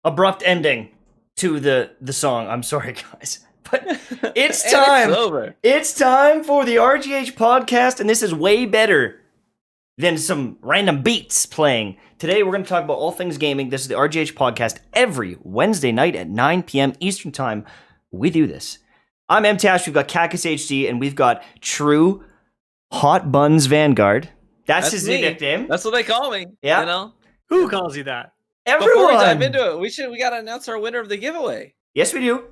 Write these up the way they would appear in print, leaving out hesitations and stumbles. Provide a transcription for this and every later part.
abrupt ending to the song. I'm sorry, guys. But it's time. It's over. It's time for the RGH podcast, and this is way better than some random beats playing. Today, we're going to talk about all things gaming. This is the RGH podcast every Wednesday night at 9 p.m. Eastern Time. We do this. I'm Mtashed. We've got KackisHD, and we've got True Hot Buns Vanguard. That's his me. nickname. That's what they call me. Yeah. You know? Who calls you that? Everyone. Before we dive into it, we got to announce our winner of the giveaway. Yes, we do.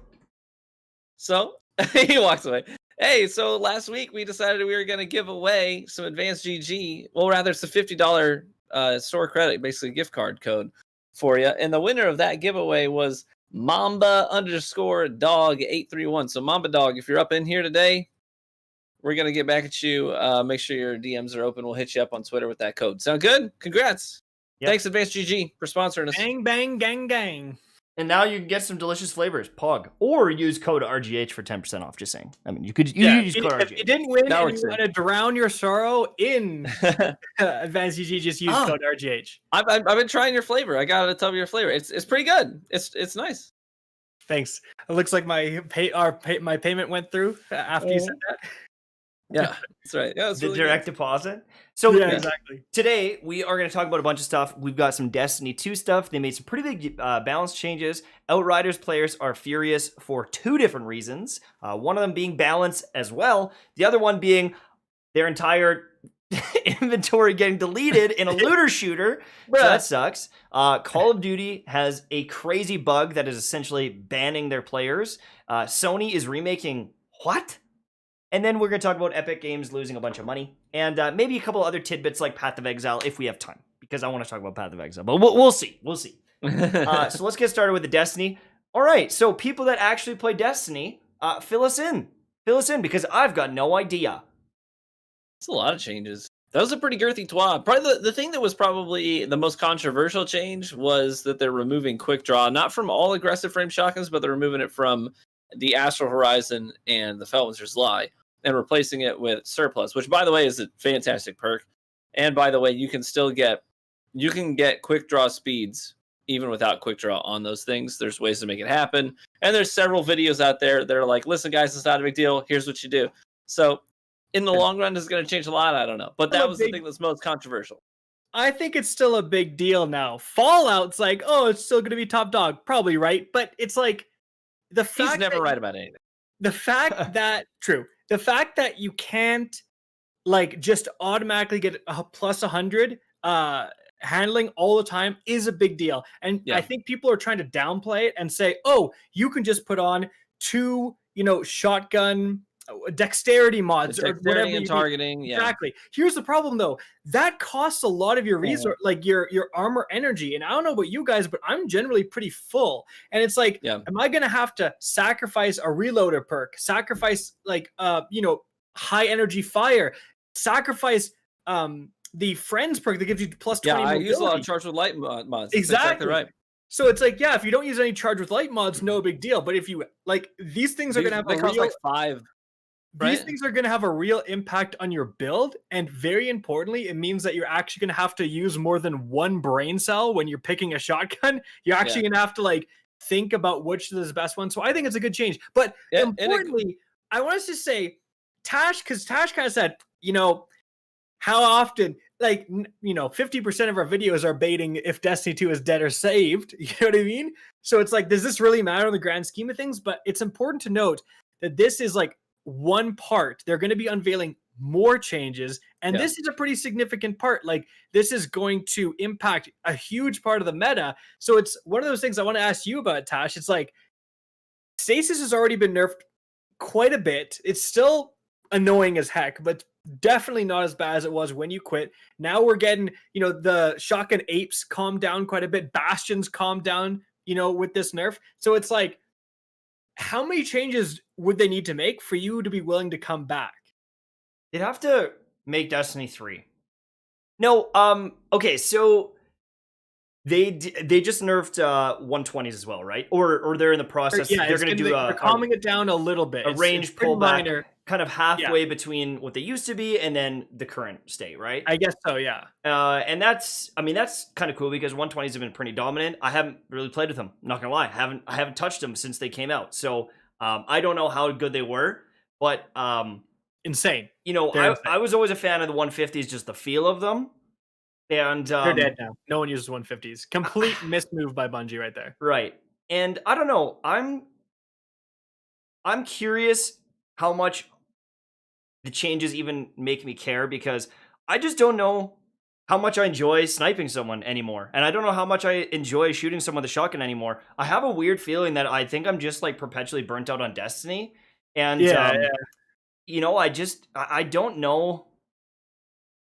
So, he walks away. Hey, so last week we decided we were going to give away some advanced GG. Well, rather, it's a $50 store credit, basically gift card code for you. And the winner of that giveaway was Mamba_dog831. So, Mamba Dog, if you're up in here today, we're going to get back at you. Make sure your DMs are open. We'll hit you up on Twitter with that code. Sound good? Congrats. Yep. Thanks, Advanced GG, for sponsoring us. Bang, bang, gang, gang. And now you can get some delicious flavors, Pog, or use code RGH for 10% off. Just saying. I mean, you could use code RGH. If you didn't win Now and you want to drown your sorrow in Advanced GG, just use code RGH. I've been trying your flavor. I got to tell you your flavor. It's pretty good. It's nice. Thanks. It looks like my payment went through after you said that. Yeah, that's right. Yeah, the really direct deposit. So yeah, exactly. Today we are going to talk about a bunch of stuff. We've got some Destiny 2 stuff. They made some pretty big balance changes. Outriders players are furious for two different reasons. One of them being balance as well. The other one being their entire inventory getting deleted in a looter shooter. So that sucks. Call of Duty has a crazy bug that is essentially banning their players. Sony is remaking what? And then we're going to talk about Epic Games losing a bunch of money. And maybe a couple other tidbits like Path of Exile if we have time. Because I want to talk about Path of Exile. But we'll see. We'll see. So let's get started with the Destiny. All right. So people that actually play Destiny, fill us in. Fill us in because I've got no idea. It's a lot of changes. That was a pretty girthy twab. Probably the thing that was probably the most controversial change was that they're removing Quick Draw. Not from all aggressive frame shotguns, but they're removing it from the Astral Horizon and the Felwinter's Lie. And replacing it with Surplus, which, by the way, is a fantastic perk. And by the way, you can get quick draw speeds even without quick draw on those things. There's ways to make it happen. And there's several videos out there that are like, listen, guys, it's not a big deal. Here's what you do. So in the long run, is it going to change a lot? I don't know. But that was the thing that's most controversial. I think it's still a big deal now. Fallout's like, oh, it's still going to be top dog. Probably right. But it's like the fact he's never right about anything. The fact that true. The fact that you can't like just automatically get a plus 100 handling all the time is a big deal. And I think people are trying to downplay it and say, oh, you can just put on 2, shotgun dexterity mods or whatever and targeting. Yeah. Exactly. Here's the problem though. That costs a lot of your resource, like your armor energy. And I don't know about you guys, but I'm generally pretty full. And it's like, am I going to have to sacrifice a reloader perk, sacrifice like, high energy fire, sacrifice, the friends perk that gives you plus 20 mobility. I use a lot of charge with light mods. Exactly right. So it's like, if you don't use any charge with light mods, no big deal. But if you like, these things are going to have a real, like 5. These things are going to have a real impact on your build, and very importantly, it means that you're actually going to have to use more than one brain cell when you're picking a shotgun. You're actually going to have to like think about which is the best one. So I think it's a good change. But importantly, I want us to say, Tash, because Tash kind of said, how often, like, 50% of our videos are baiting if Destiny 2 is dead or saved. You know what I mean? So it's like, does this really matter in the grand scheme of things? But it's important to note that this is like one part. They're going to be unveiling more changes, and this is a pretty significant part. Like, this is going to impact a huge part of the meta. So it's one of those things I want to ask you about, Tash. It's like, stasis has already been nerfed quite a bit. It's still annoying as heck, but definitely not as bad as it was when you quit. Now we're getting, the shotgun apes calm down quite a bit. Bastions calm down, with this nerf. So it's like, how many changes would they need to make for you to be willing to come back? They'd have to make Destiny 3. No, okay, so They just nerfed 120s as well, right? Or they're in the process. Yeah, they're going to do they're calming it down a little bit. a range pullback, minor. kind of halfway between what they used to be and then the current state, right? I guess so, yeah. And that's kind of cool because 120s have been pretty dominant. I haven't really played with them. Not gonna lie, I haven't touched them since they came out. So I don't know how good they were, but insane. You know, I was always a fan of the 150s, just the feel of them. And they're dead now. No one uses 150s. Complete missed move by Bungie right there. Right. And I don't know. I'm curious how much the changes even make me care because I just don't know how much I enjoy sniping someone anymore. And I don't know how much I enjoy shooting someone with a shotgun anymore. I have a weird feeling that I think I'm just like perpetually burnt out on Destiny. And you know, I don't know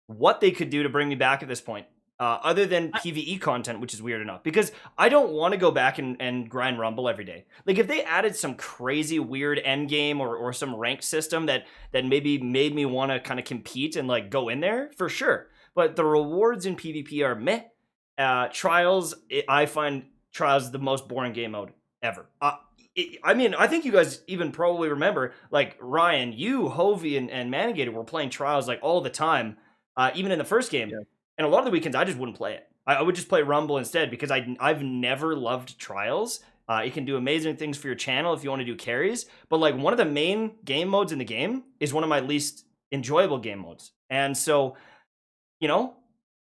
what they could do to bring me back at this point, other than PvE content, which is weird enough, because I don't want to go back and grind Rumble every day. Like, if they added some crazy weird end game or some rank system that maybe made me want to kind of compete and like go in there, for sure. But the rewards in PvP are meh. Trials, I find Trials the most boring game mode ever. I mean, I think you guys even probably remember, like, Ryan, you, Hovey, and Manigator were playing Trials like all the time. Even in the first game, and a lot of the weekends, I just wouldn't play it. I would just play Rumble instead because I've never loved Trials. It can do amazing things for your channel if you want to do carries, but like one of the main game modes in the game is one of my least enjoyable game modes. And so, you know,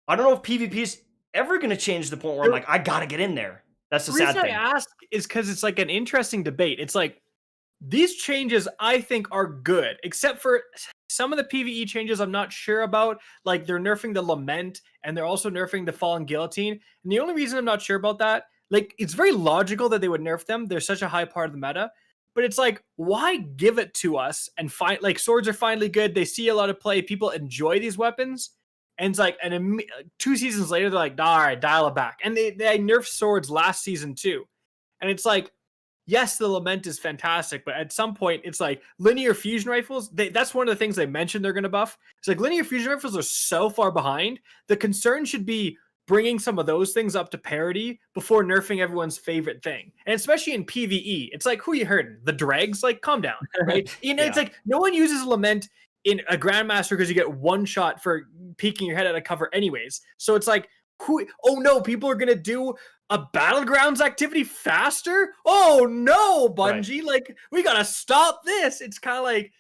I don't know if PvP is ever going to change to the point where I'm like, I got to get in there. That's the sad thing. The reason I ask is because it's like an interesting debate. It's like, these changes, I think, are good, except for some of the PvE changes I'm not sure about. Like, they're nerfing the Lament, and they're also nerfing the Fallen Guillotine. And the only reason I'm not sure about that, like, it's very logical that they would nerf them. They're such a high part of the meta. But it's like, why give it to us and find, like, swords are finally good. They see a lot of play. People enjoy these weapons. And it's like, and 2 seasons later, they're like, all right, dial it back. And they nerfed swords last season, too. And it's like, yes, the Lament is fantastic, but at some point, it's like linear fusion rifles. That's one of the things they mentioned they're going to buff. It's like linear fusion rifles are so far behind. The concern should be bringing some of those things up to parity before nerfing everyone's favorite thing. And especially in PvE, it's like, who you hurting? The dregs? Like, calm down, right? You know, It's like no one uses Lament in a Grandmaster because you get one shot for peeking your head out of cover anyways. So it's like, oh no, people are going to do a Battlegrounds activity faster? Oh no, Bungie, like, we gotta stop this. It's kind of like,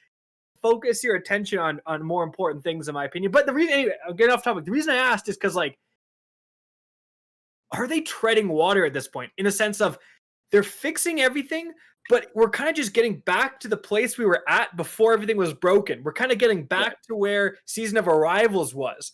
focus your attention on more important things, in my opinion. But the reason, anyway, I'll get off topic. The reason I asked is because, like, are they treading water at this point? In the sense of, they're fixing everything, but we're kind of just getting back to the place we were at before everything was broken. We're kind of getting back to where Season of Arrivals was.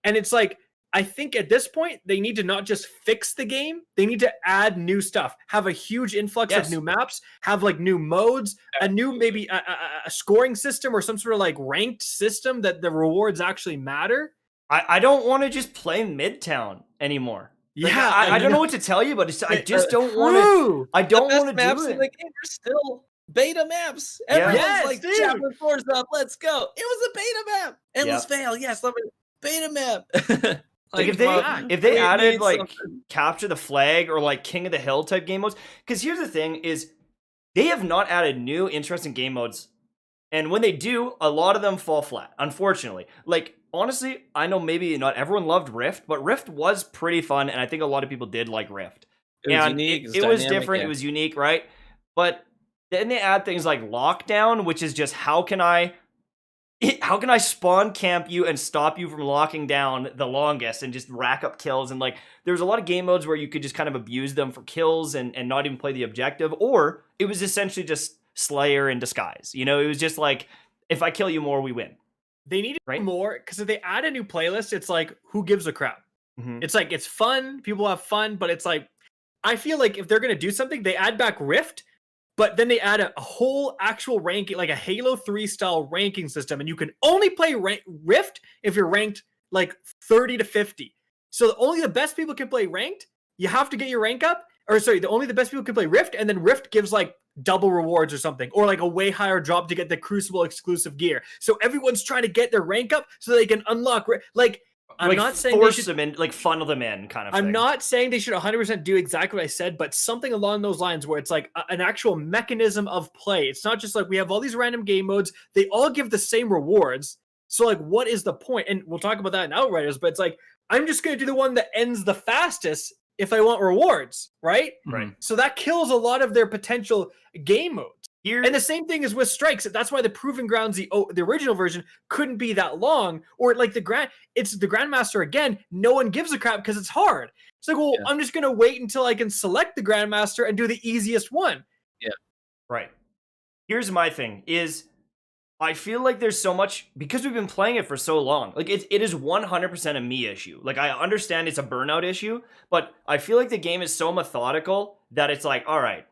And it's like, I think at this point, they need to not just fix the game, they need to add new stuff, have a huge influx of new maps, have like new modes, a new maybe a scoring system or some sort of like ranked system that the rewards actually matter. I don't want to just play Midtown anymore. Like, yeah, I don't know what to tell you, but I just don't want to. I don't want to do maps it. in the game are still beta maps. Everyone's like, chapter 4's up, let's go. It was a beta map. Endless fail, yes, let me beta map. Like, if they added like Capture the Flag or like King of the Hill type game modes, because here's the thing is they have not added new interesting game modes, and when they do, a lot of them fall flat, unfortunately. Like, honestly, I know maybe not everyone loved Rift, but Rift was pretty fun, and I think a lot of people did like Rift. It was unique, it was different, it was unique, right? But then they add things like Lockdown, which is just how can I spawn camp you and stop you from locking down the longest and just rack up kills? And like, there's a lot of game modes where you could just kind of abuse them for kills and not even play the objective, or it was essentially just Slayer in disguise. You know, it was just like, if I kill you more, we win. They needed more, because if they add a new playlist, it's like, who gives a crap? Mm-hmm. It's like, it's fun, people have fun, but it's like, I feel like if they're going to do something, they add back Rift, but then they add a whole actual ranking, like a Halo 3 style ranking system. And you can only play Rift if you're ranked like 30 to 50. So only the best people can play ranked. You have to get your rank up. Or sorry, only the best people can play Rift. And then Rift gives like double rewards or something. Or like a way higher drop to get the Crucible exclusive gear. So everyone's trying to get their rank up so they can unlock. Like, I'm like, not saying they force should, them in, like funnel them in, kind of I'm thing. not saying they should 100% do exactly what I said, but something along those lines where it's like an actual mechanism of play. It's not just like we have all these random game modes. They all give the same rewards. So like, what is the point? And we'll talk about that in Outriders, but it's like, I'm just going to do the one that ends the fastest if I want rewards, right? Right. So that kills a lot of their potential game modes. Here, And the same thing is with strikes. That's why the Proving Grounds, the original version, couldn't be that long. Or like it's the Grandmaster again. No one gives a crap because it's hard. It's like, well, Yeah. I'm just gonna wait until I can select the Grandmaster and do the easiest one. right. Here's my thing: is I feel like there's so much because we've been playing it for so long. Like it is 100% a me issue. Like I understand it's a burnout issue, but I feel like the game is so methodical that it's like, all right.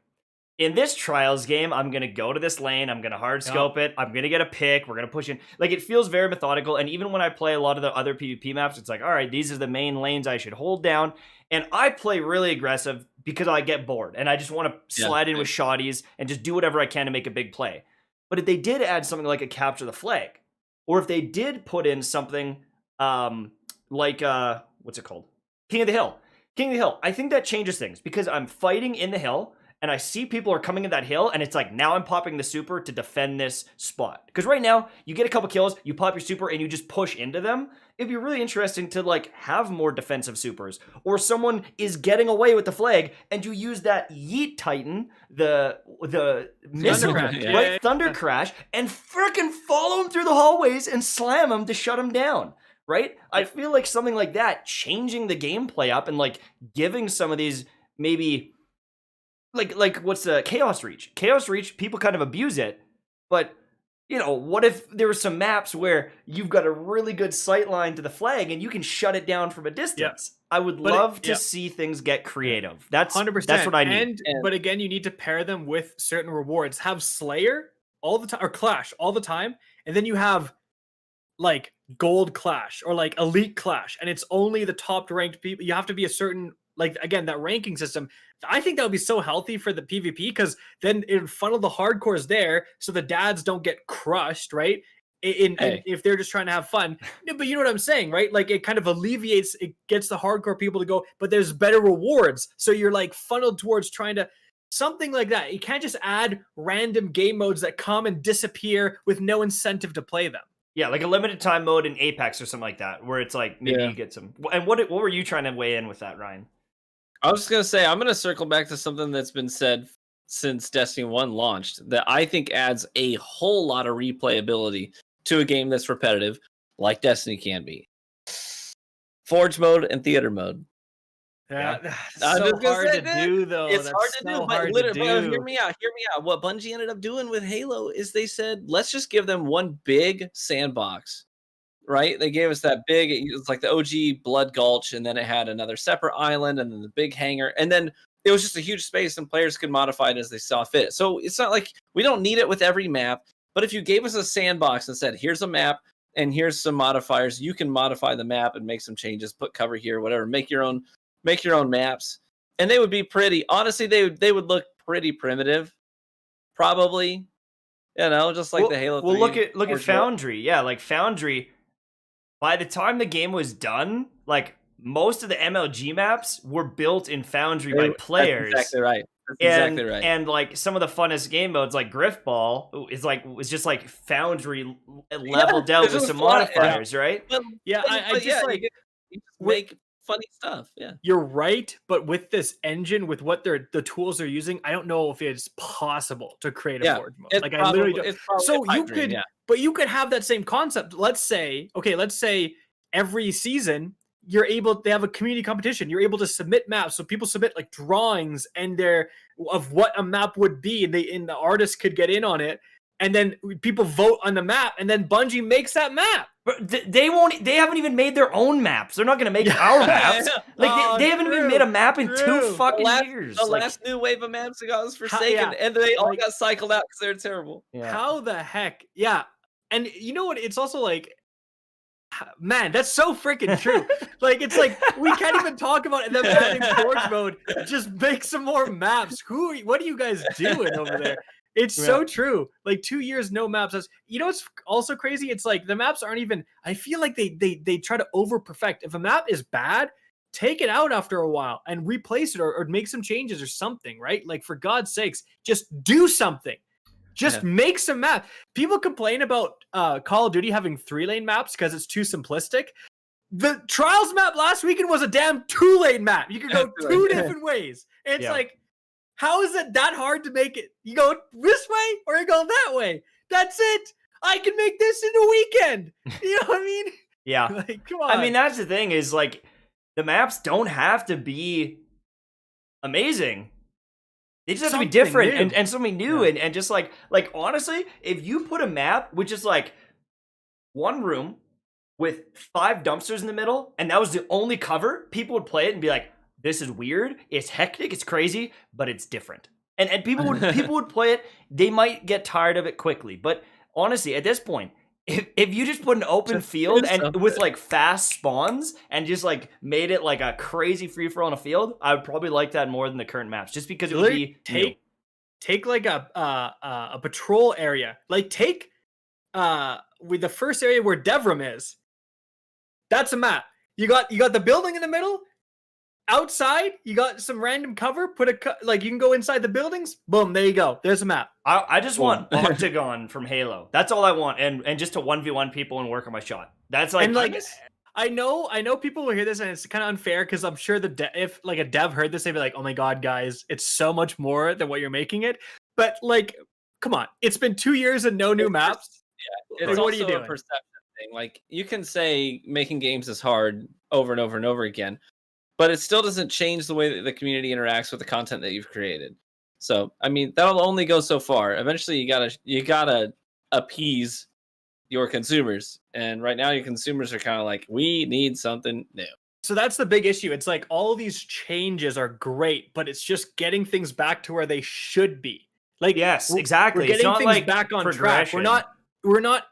In this Trials game, I'm going to go to this lane, I'm going to hard scope it, I'm going to get a pick, we're going to push in. Like, it feels very methodical, and even when I play a lot of the other PvP maps, it's like, all right, these are the main lanes I should hold down, and I play really aggressive because I get bored, and I just want to slide in with shotties and just do whatever I can to make a big play. But if they did add something like a capture the flag, or if they did put in something like, what's it called? King of the Hill. King of the Hill, I think that changes things, because I'm fighting in the hill, and I see people are coming in that hill, and it's like, now I'm popping the super to defend this spot. Because right now, you get a couple kills, you pop your super, and you just push into them. It'd be really interesting to, like, have more defensive supers. Or someone is getting away with the flag, and you use that Yeet Titan, the missile, Crash, right? Thunder Crash, and freaking follow him through the hallways and slam him to shut him down. Right? I feel like something like that, changing the gameplay up and, like, giving some of these maybe... Like what's the Chaos Reach? Chaos Reach, people kind of abuse it, but you know, what if there were some maps where you've got a really good sight line to the flag and you can shut it down from a distance? I would love to see things get creative. That's 100%. That's what I need. But again, you need to pair them with certain rewards. Have Slayer all the time, or Clash all the time, and then you have like Gold Clash or like Elite Clash, and it's only the top ranked people. You have to be a certain, like, again, that ranking system. I think that would be so healthy for the PvP, because then it would funnel the hardcores there so the dads don't get crushed, right? If they're just trying to have fun. No, but you know what I'm saying, right? Like, it kind of alleviates, it gets the hardcore people to go, but there's better rewards. So you're like funneled towards trying to, something like that. You can't just add random game modes that come and disappear with no incentive to play them. Yeah, like a limited time mode in Apex or something like that, where it's like, maybe you get some... And what were you trying to weigh in with that, Ryan? I was just going to say, I'm going to circle back to something that's been said since Destiny 1 launched that I think adds a whole lot of replayability to a game that's repetitive, like Destiny can be. Forge mode and theater mode. Yeah, that's so hard to do, though. It's hard to do, but literally, hear me out. What Bungie ended up doing with Halo is they said, let's just give them one big sandbox. Right? They gave us that big, it was like the OG Blood Gulch, and then it had another separate island, and then the big hangar, and then it was just a huge space, and players could modify it as they saw fit. So it's not like we don't need it with every map, but if you gave us a sandbox and said, here's a map, and here's some modifiers, you can modify the map and make some changes, put cover here, whatever, make your own maps, and they would be pretty, honestly, they would look pretty primitive, probably, you know, just like the Halo 3. Well, look at Foundry. Yeah, like Foundry, by the time the game was done, like, most of the MLG maps were built in Foundry by players. That's exactly right. Exactly right. And like some of the funnest game modes, like Griffball, was just like Foundry leveled out with some modifiers, right? But, I just you make funny stuff. Yeah, you're right. But with this engine, with what the tools they're using, I don't know if it's possible to create a Forge mode. Like, I literally don't. So you could, but you could have that same concept. Let's say every season they have a community competition. You're able to submit maps. So people submit like drawings and of what a map would be, and the artist could get in on it. And then people vote on the map, and then Bungie makes that map. But they haven't even made their own maps. They're not going to make our maps. Like, they haven't even made a map in 2 fucking years. The last new wave of maps was Forsaken, and they all got cycled out because they're terrible. Yeah. How the heck? Yeah. And you know what? It's also like, man, that's so freaking true. Like, it's like, we can't even talk about them adding Forge mode. Just make some more maps. What are you guys doing over there? It's so true. Like 2 years, no maps. You know what's also crazy? It's like the maps aren't even. I feel like they try to over perfect. If a map is bad, take it out after a while and replace it or make some changes or something, right? Like for God's sakes, just do something. Just make some map. People complain about Call of Duty having 3-lane maps because it's too simplistic. The Trials map last weekend was a damn 2-lane map. You could go 2 different ways. And it's like, how is it that hard to make it? You go this way or you go that way. That's it. I can make this in a weekend. You know what I mean? Yeah. Like, come on. I mean, that's the thing is like the maps don't have to be amazing. They just have to be different and something new and just like honestly, if you put a map which is like one room with 5 dumpsters in the middle and that was the only cover, people would play it and be like, this is weird, it's hectic, it's crazy, but it's different. And people would play it. They might get tired of it quickly, but honestly, at this point, if you just put an open field and with like fast spawns and just like made it like a crazy free for all on a field, I would probably like that more than the current maps, just because it would be take like a patrol area. Like take with the first area where Devram is. That's a map. You got the building in the middle. Outside, you got some random cover. Like you can go inside the buildings. Boom, there you go. There's a map. I just want Octagon from Halo. That's all I want, and just to 1v1 people and work on my shot. That's like, and like I know people will hear this and it's kind of unfair because I'm sure if like a dev heard this, they'd be like, "Oh my god, guys, it's so much more than what you're making it." But like, come on, it's been 2 years and no new maps. Yeah, it's what are you doing? A perception thing. Like you can say making games is hard over and over and over again, but it still doesn't change the way that the community interacts with the content that you've created. So, I mean, that'll only go so far. Eventually, you gotta appease your consumers, and right now, your consumers are kind of like, we need something new. So that's the big issue. It's like all these changes are great, but it's just getting things back to where they should be. Like, yes, exactly. We're getting things like back on track. We're not.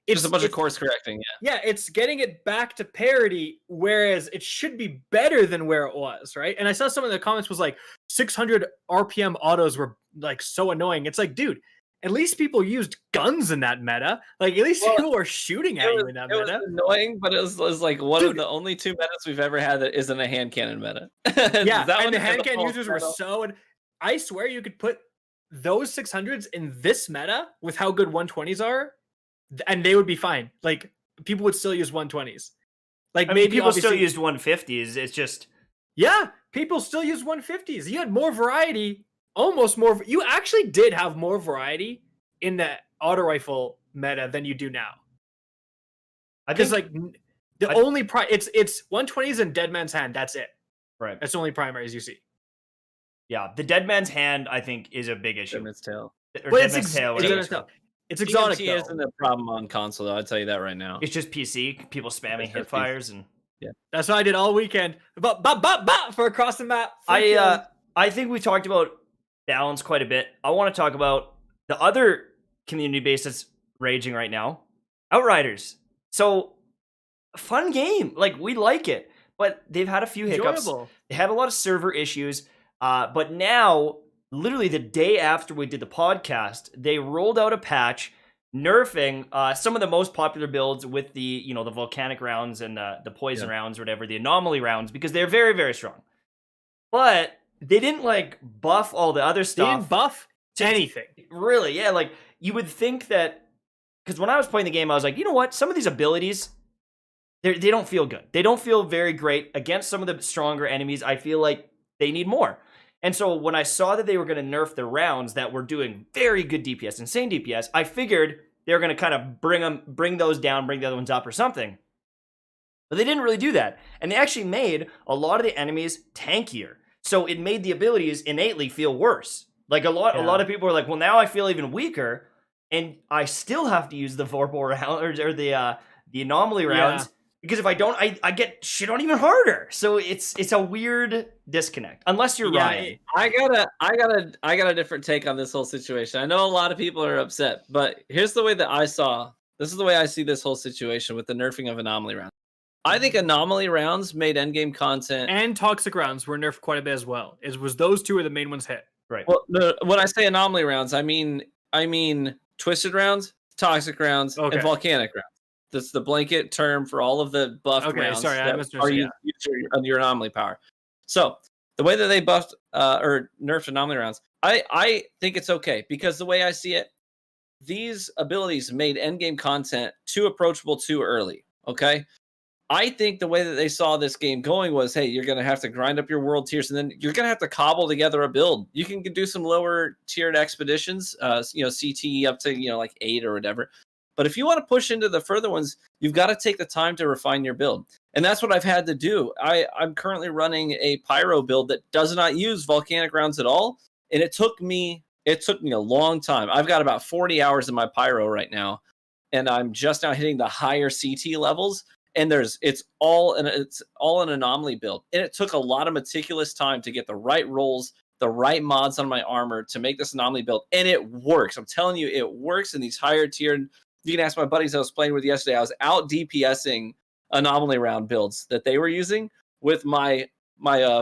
It's just a bunch of course correcting, Yeah, it's getting it back to parity, whereas it should be better than where it was, right? And I saw some of the comments was like 600 RPM autos were like so annoying. It's like, dude, at least people used guns in that meta. Like at least people were shooting at you in that meta. It was annoying, but it was like one of the only 2 metas we've ever had that isn't a hand cannon meta. Yeah, and the hand cannon users were so. And I swear you could put those 600s in this meta with how good 120s are. And they would be fine. Like people would still use 120s. Like maybe people still used 150s. It's just people still use 150s. You had more variety, almost more. You actually did have more variety in the auto rifle meta than you do now. Because like the only it's 120s and Dead Man's Hand. That's it. Right. That's the only primaries you see. Yeah, the Dead Man's Hand I think is a big issue. Dead Man's Tail. But it's tail. It's exotic. TNT isn't a problem on console, though. I'll tell you that right now. It's just PC. People spamming hip fires and that's what I did all weekend. For across the map. I think we talked about balance quite a bit. I want to talk about the other community base that's raging right now, Outriders. So fun game, like we like it, but they've had a few hiccups. They had a lot of server issues, but now. Literally the day after we did the podcast, they rolled out a patch nerfing some of the most popular builds with the the volcanic rounds and the poison rounds or whatever, the anomaly rounds, because they're very, very strong. But they didn't like buff all the other stuff. They didn't buff anything. Really, yeah. Like you would think that, because when I was playing the game, I was like, you know what? Some of these abilities, they don't feel good. They don't feel very great against some of the stronger enemies. I feel like they need more. And so when I saw that they were going to nerf the rounds that were doing very good DPS, insane DPS, I figured they were going to kind of bring those down, bring the other ones up or something. But they didn't really do that. And they actually made a lot of the enemies tankier. So it made the abilities innately feel worse. Like a lot of people were like, well, now I feel even weaker. And I still have to use the Vorpal round or the anomaly rounds. Because if I don't, I get shit on even harder. So it's a weird disconnect. Unless you're Ryan. I got a different take on this whole situation. I know a lot of people are upset, but here's the way that this is the way I see this whole situation with the nerfing of anomaly rounds. I think anomaly rounds made endgame content and toxic rounds were nerfed quite a bit as well. It was those two are the main ones hit. Right. Well, no, when I say anomaly rounds, I mean twisted rounds, toxic rounds, and volcanic rounds. That's the blanket term for all of the buffed rounds sorry, I that misunderstood. are used your anomaly power. So the way that they buffed or nerfed anomaly rounds, I think it's okay, because the way I see it, these abilities made endgame content too approachable too early. Okay. I think the way that they saw this game going was, hey, you're going to have to grind up your world tiers, and then you're going to have to cobble together a build. You can do some lower tiered expeditions, CT up to, like 8 or whatever. But if you want to push into the further ones, you've got to take the time to refine your build. And that's what I've had to do. I'm currently running a pyro build that does not use volcanic rounds at all. And it took me a long time. I've got about 40 hours in my pyro right now, and I'm just now hitting the higher CT levels. And it's all an anomaly build, and it took a lot of meticulous time to get the right rolls, the right mods on my armor to make this anomaly build, and it works. I'm telling you, it works in these higher tiered. You can ask my buddies I was playing with yesterday. I was out DPSing anomaly round builds that they were using with my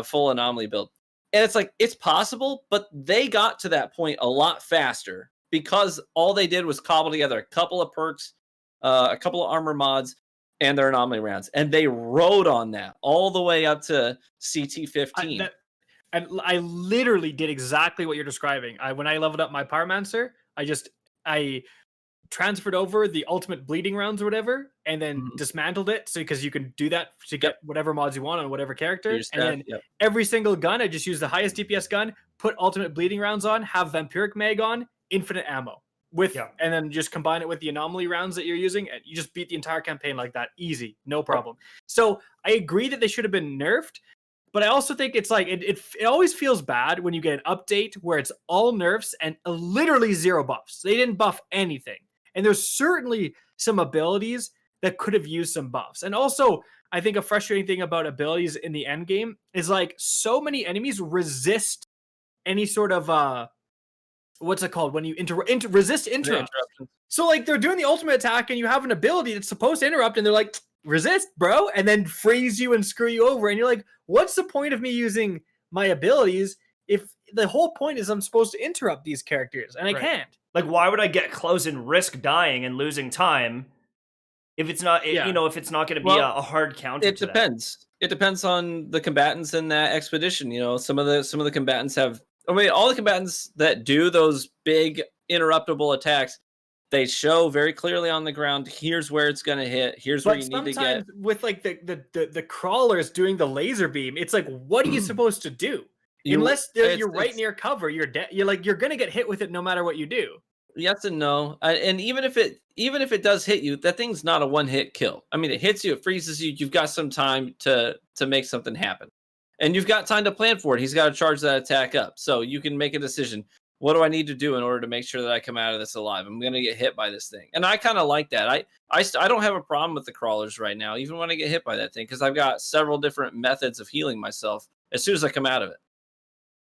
full anomaly build, and it's like, it's possible, but they got to that point a lot faster because all they did was cobble together a couple of perks, a couple of armor mods, and their anomaly rounds, and they rode on that all the way up to CT 15. I literally did exactly what you're describing. When I leveled up my Pyromancer, I transferred over the ultimate bleeding rounds or whatever, and then dismantled it, so because you can do that to get whatever mods you want on whatever character. And then every single gun, I just use the highest DPS gun, put ultimate bleeding rounds on, have vampiric mag on, infinite ammo. And then just combine it with the anomaly rounds that you're using, and you just beat the entire campaign like that. Easy, no problem. So I agree that they should have been nerfed, but I also think it's like, it always feels bad when you get an update where it's all nerfs and literally 0 buffs. They didn't buff anything. And there's certainly some abilities that could have used some buffs. And also, I think a frustrating thing about abilities in the end game is, like, so many enemies resist any sort of what's it called when you resist interrupts. So, like, they're doing the ultimate attack and you have an ability that's supposed to interrupt, and they're like, resist, bro, and then freeze you and screw you over. And you're like, what's the point of me using my abilities if the whole point is I'm supposed to interrupt these characters and I can't? Like, why would I get close and risk dying and losing time if it's not, if it's not going to be a hard counter? It depends. It depends on the combatants in that expedition. Some of the combatants have. I mean, all the combatants that do those big interruptible attacks, they show very clearly on the ground, here's where it's going to hit, here's where you need to get. With, like, the crawlers doing the laser beam, it's like, what are you supposed to do? Unless you're right near cover, you're dead. You're going to get hit with it no matter what you do. Yes and no. And even if it does hit you, that thing's not a one-hit kill. I mean, it hits you, it freezes you, you've got some time to make something happen. And you've got time to plan for it. He's got to charge that attack up. So you can make a decision. What do I need to do in order to make sure that I come out of this alive? I'm going to get hit by this thing. And I kind of like that. I don't have a problem with the crawlers right now, even when I get hit by that thing, because I've got several different methods of healing myself as soon as I come out of it.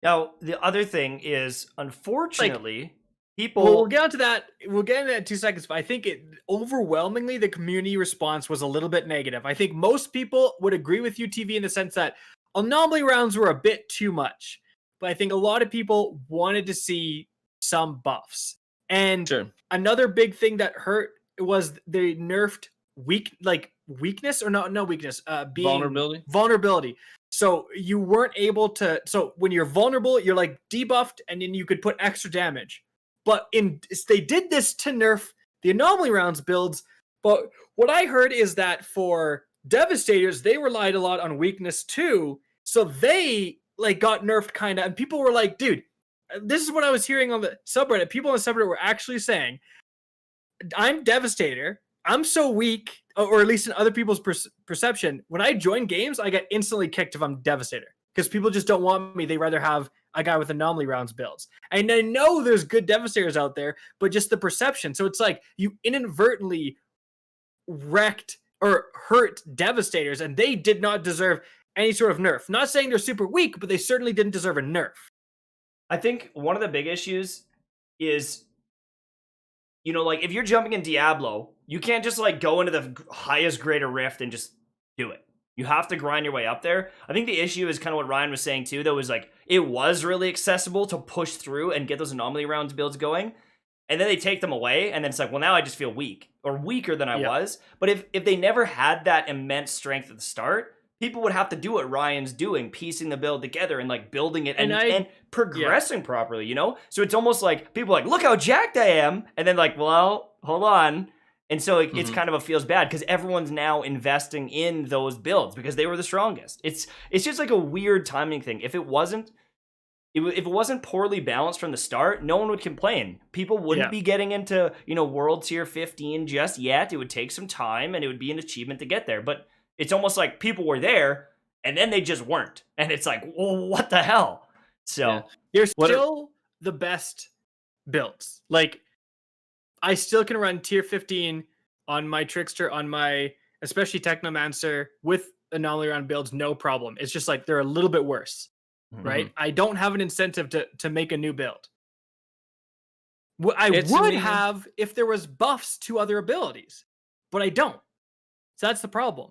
Now, the other thing is, unfortunately, people... Well, we'll get into that in 2 seconds, but I think overwhelmingly, the community response was a little bit negative. I think most people would agree with you, TV, in the sense that anomaly rounds were a bit too much, but I think a lot of people wanted to see some buffs. And another big thing that hurt was they nerfed weakness, or no weakness, being vulnerability. So you weren't able to. So when you're vulnerable, you're like debuffed, and then you could put extra damage. But they did this to nerf the anomaly rounds builds. But what I heard is that for Devastators, they relied a lot on weakness too. So they got nerfed kind of, and people were like, dude, this is what I was hearing on the subreddit. People on the subreddit were actually saying, I'm Devastator. I'm so weak, or at least in other people's perception, when I join games, I get instantly kicked if I'm Devastator. Because people just don't want me. They rather have a guy with anomaly rounds builds. And I know there's good Devastators out there, but just the perception. So it's like you inadvertently wrecked or hurt Devastators, and they did not deserve any sort of nerf. Not saying they're super weak, but they certainly didn't deserve a nerf. I think one of the big issues is, if you're jumping in Diablo, you can't just go into the highest grade of Rift and just do it. You have to grind your way up there. I think the issue is kind of what Ryan was saying too, though, was like it was really accessible to push through and get those anomaly rounds builds going. And then they take them away, and then it's like, well, now I just feel weak or weaker than I was. But if they never had that immense strength at the start, people would have to do what Ryan's doing, piecing the build together and like building it and progressing properly, you know? So it's almost like people are like, look how jacked I am. And then like, well, hold on. And so it's kind of a feels bad because everyone's now investing in those builds because they were the strongest. It's just like a weird timing thing. If it wasn't poorly balanced from the start, no one would complain. People wouldn't be getting into, World Tier 15 just yet. It would take some time and it would be an achievement to get there. But it's almost like people were there and then they just weren't. And it's like, well, what the hell? So you're still the best builds. Like, I still can run tier 15 on my Trickster, on my, especially Technomancer, with anomaly round builds, no problem. It's just like they're a little bit worse, right? I don't have an incentive to make a new build. I would have if there was buffs to other abilities, but I don't. So that's the problem.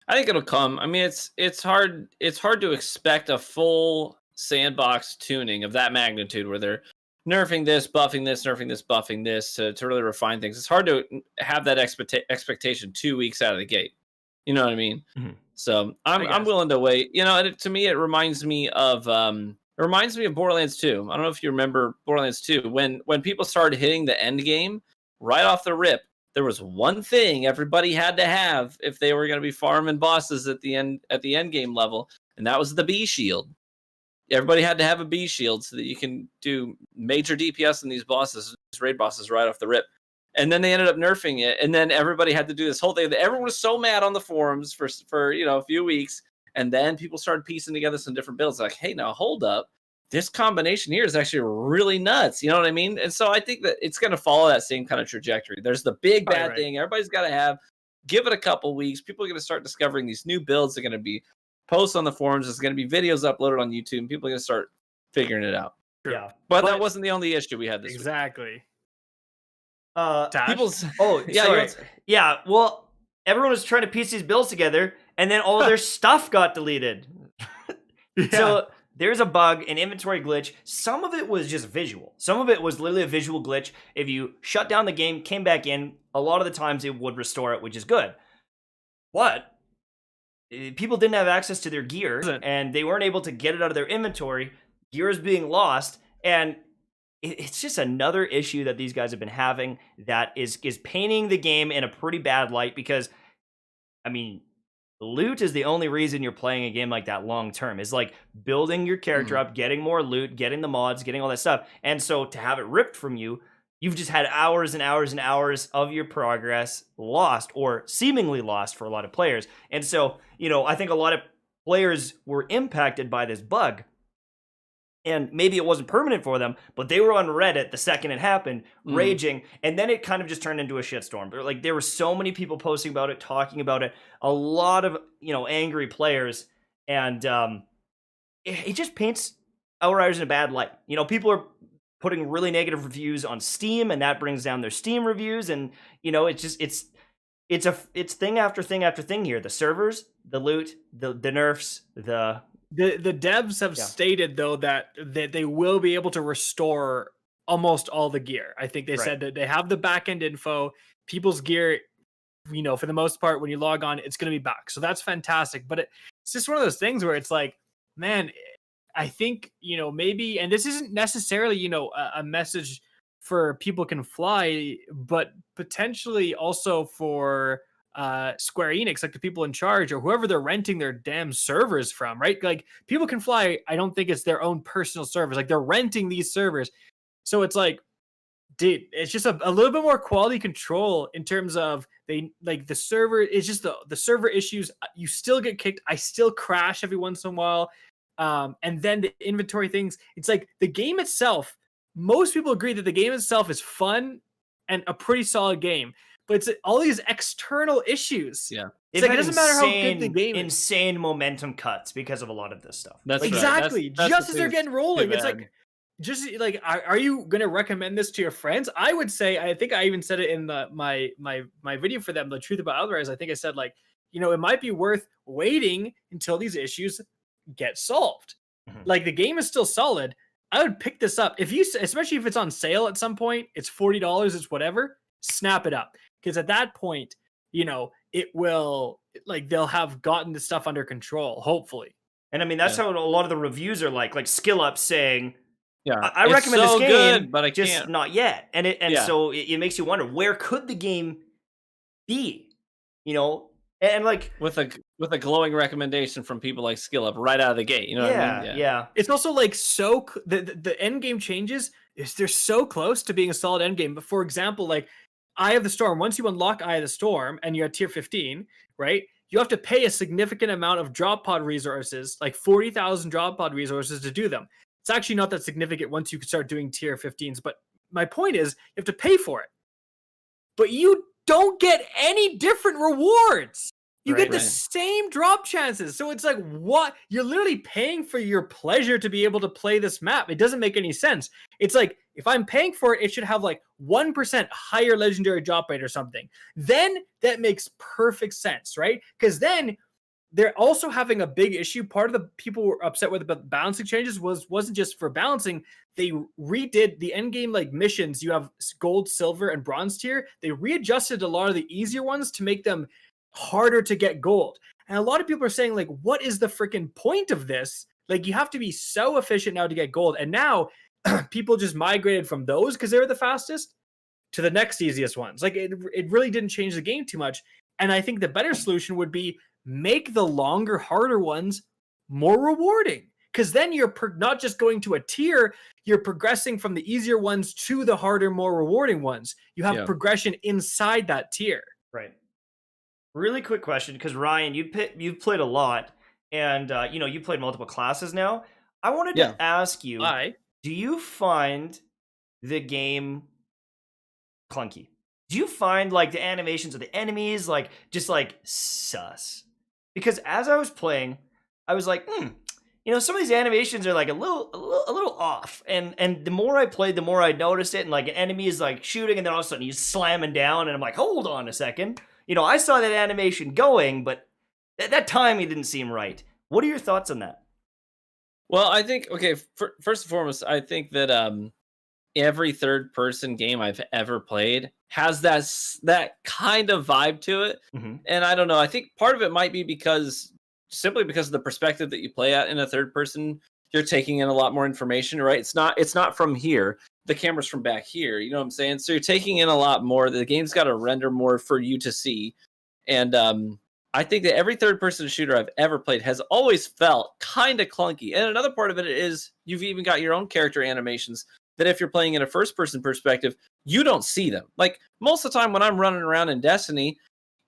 I think it'll come. I mean, it's hard to expect a full sandbox tuning of that magnitude where they're nerfing this, buffing this, nerfing this, buffing this to really refine things. It's hard to have that expectation 2 weeks out of the gate. You know what I mean? So I'm willing to wait. And to me, it reminds me of Borderlands 2. I don't know if you remember Borderlands 2 when people started hitting the end game right off the rip. There was one thing everybody had to have if they were going to be farming bosses at the end game level, and that was the B shield. Everybody had to have a B shield so that you can do major DPS in these bosses, these raid bosses, right off the rip. And then they ended up nerfing it, and then everybody had to do this whole thing. Everyone was so mad on the forums for a few weeks, and then people started piecing together some different builds. Like, hey, now hold up, this combination here is actually really nuts. You know what I mean? And so I think that it's going to follow that same kind of trajectory. There's the big bad thing. Everybody's got to have. Give it a couple weeks. People are going to start discovering these new builds. They're going to be posts on the forums. There's going to be videos uploaded on YouTube. And people are going to start figuring it out. Yeah, but that wasn't the only issue we had this week. People's yeah. Well, everyone was trying to piece these builds together, and then all of their stuff got deleted. So there's a bug, an inventory glitch. Some of it was just visual. Some of it was literally a visual glitch. If you shut down the game, came back in, a lot of the times it would restore it, which is good. But people didn't have access to their gear, and they weren't able to get it out of their inventory. Gear is being lost, and it's just another issue that these guys have been having that is painting the game in a pretty bad light because, I mean, loot is the only reason you're playing a game like that long term. Is like building your character up, getting more loot, getting the mods, getting all that stuff. And so to have it ripped from you, you've just had hours and hours and hours of your progress lost or seemingly lost for a lot of players. And so, I think a lot of players were impacted by this bug. And maybe it wasn't permanent for them, but they were on Reddit the second it happened, raging, and then it kind of just turned into a shitstorm. Like, there were so many people posting about it, talking about it, a lot of, angry players, and it just paints Outriders in a bad light. People are putting really negative reviews on Steam, and that brings down their Steam reviews, and, it's thing after thing after thing here. The servers, the loot, the nerfs, the devs have stated though that they will be able to restore almost all the gear. I think they said that they have the backend info. People's gear, for the most part, when you log on, it's going to be back. So that's fantastic. But it's just one of those things where it's like, man, I think, maybe, and this isn't necessarily, a message for People Can Fly, but potentially also for Square Enix, like the people in charge or whoever they're renting their damn servers from, right? Like, People Can Fly, I don't think it's their own personal servers. Like, they're renting these servers. So it's like, dude, it's just a little bit more quality control in terms of the server. It's just the server issues. You still get kicked. I still crash every once in a while. And then the inventory things. It's like the game itself, most people agree that the game itself is fun and a pretty solid game. But it's all these external issues. Yeah. It's like, it doesn't matter how good the game is. Insane momentum cuts because of a lot of this stuff. That's like, right. Exactly. That's just as they're getting rolling. It's like, just like, are you going to recommend this to your friends? I would say, I think I even said it in my video for them, The Truth About Outriders. I think I said, like, it might be worth waiting until these issues get solved. Like, the game is still solid. I would pick this up especially if it's on sale at some point. It's $40, it's whatever. Snap it up, because at that point, it will, like, they'll have gotten the stuff under control, hopefully. And I mean, that's how a lot of the reviews are like Skill Up saying, Yeah, I recommend so this game, good, but I just can't. not yet. And so it makes you wonder, where could the game be? And like with a glowing recommendation from people like Skill Up right out of the gate. You know what I mean? Yeah. It's also like the end game changes they're so close to being a solid end game. But for example, like Eye of the Storm, once you unlock Eye of the Storm and you're at tier 15, right? You have to pay a significant amount of drop pod resources, like 40,000 drop pod resources to do them. It's actually not that significant once you start doing tier 15s. But my point is, you have to pay for it. But you don't get any different rewards. You get the same drop chances. So it's like, what? You're literally paying for your pleasure to be able to play this map. It doesn't make any sense. It's like, if I'm paying for it, it should have like 1% higher legendary drop rate or something. Then that makes perfect sense, right? Because then they're also having a big issue. Part of the people were upset with the balancing changes wasn't just for balancing. They redid the end game, like, missions. You have gold, silver, and bronze tier. They readjusted a lot of the easier ones to make them harder to get gold. And a lot of people are saying, like, what is the freaking point of this? Like, you have to be so efficient now to get gold. And now people just migrated from those because they were the fastest to the next easiest ones. Like, it really didn't change the game too much. And I think the better solution would be make the longer, harder ones more rewarding. Because then you're not just going to a tier, you're progressing from the easier ones to the harder, more rewarding ones. You have progression inside that tier. Right. Really quick question, because Ryan, you've played a lot, and you played multiple classes now. I wanted to ask you, do you find the game clunky? Do you find, like, the animations of the enemies, like, just like sus? Because as I was playing, I was like, some of these animations are like a little off. And the more I played, the more I noticed it. And like, an enemy is like shooting, and then all of a sudden he's slamming down, and I'm like, hold on a second. I saw that animation going, but that timing didn't seem right. What are your thoughts on that? Well, I think, first and foremost, I think that every third-person game I've ever played has that kind of vibe to it. Mm-hmm. And I don't know, I think part of it might be simply because of the perspective that you play at in a third person. You're taking in a lot more information, right? It's not from here. The camera's from back here. You know what I'm saying? So you're taking in a lot more. The game's got to render more for you to see. And I think that every third-person shooter I've ever played has always felt kind of clunky. And another part of it is you've even got your own character animations that if you're playing in a first-person perspective, you don't see them. Like, most of the time when I'm running around in Destiny,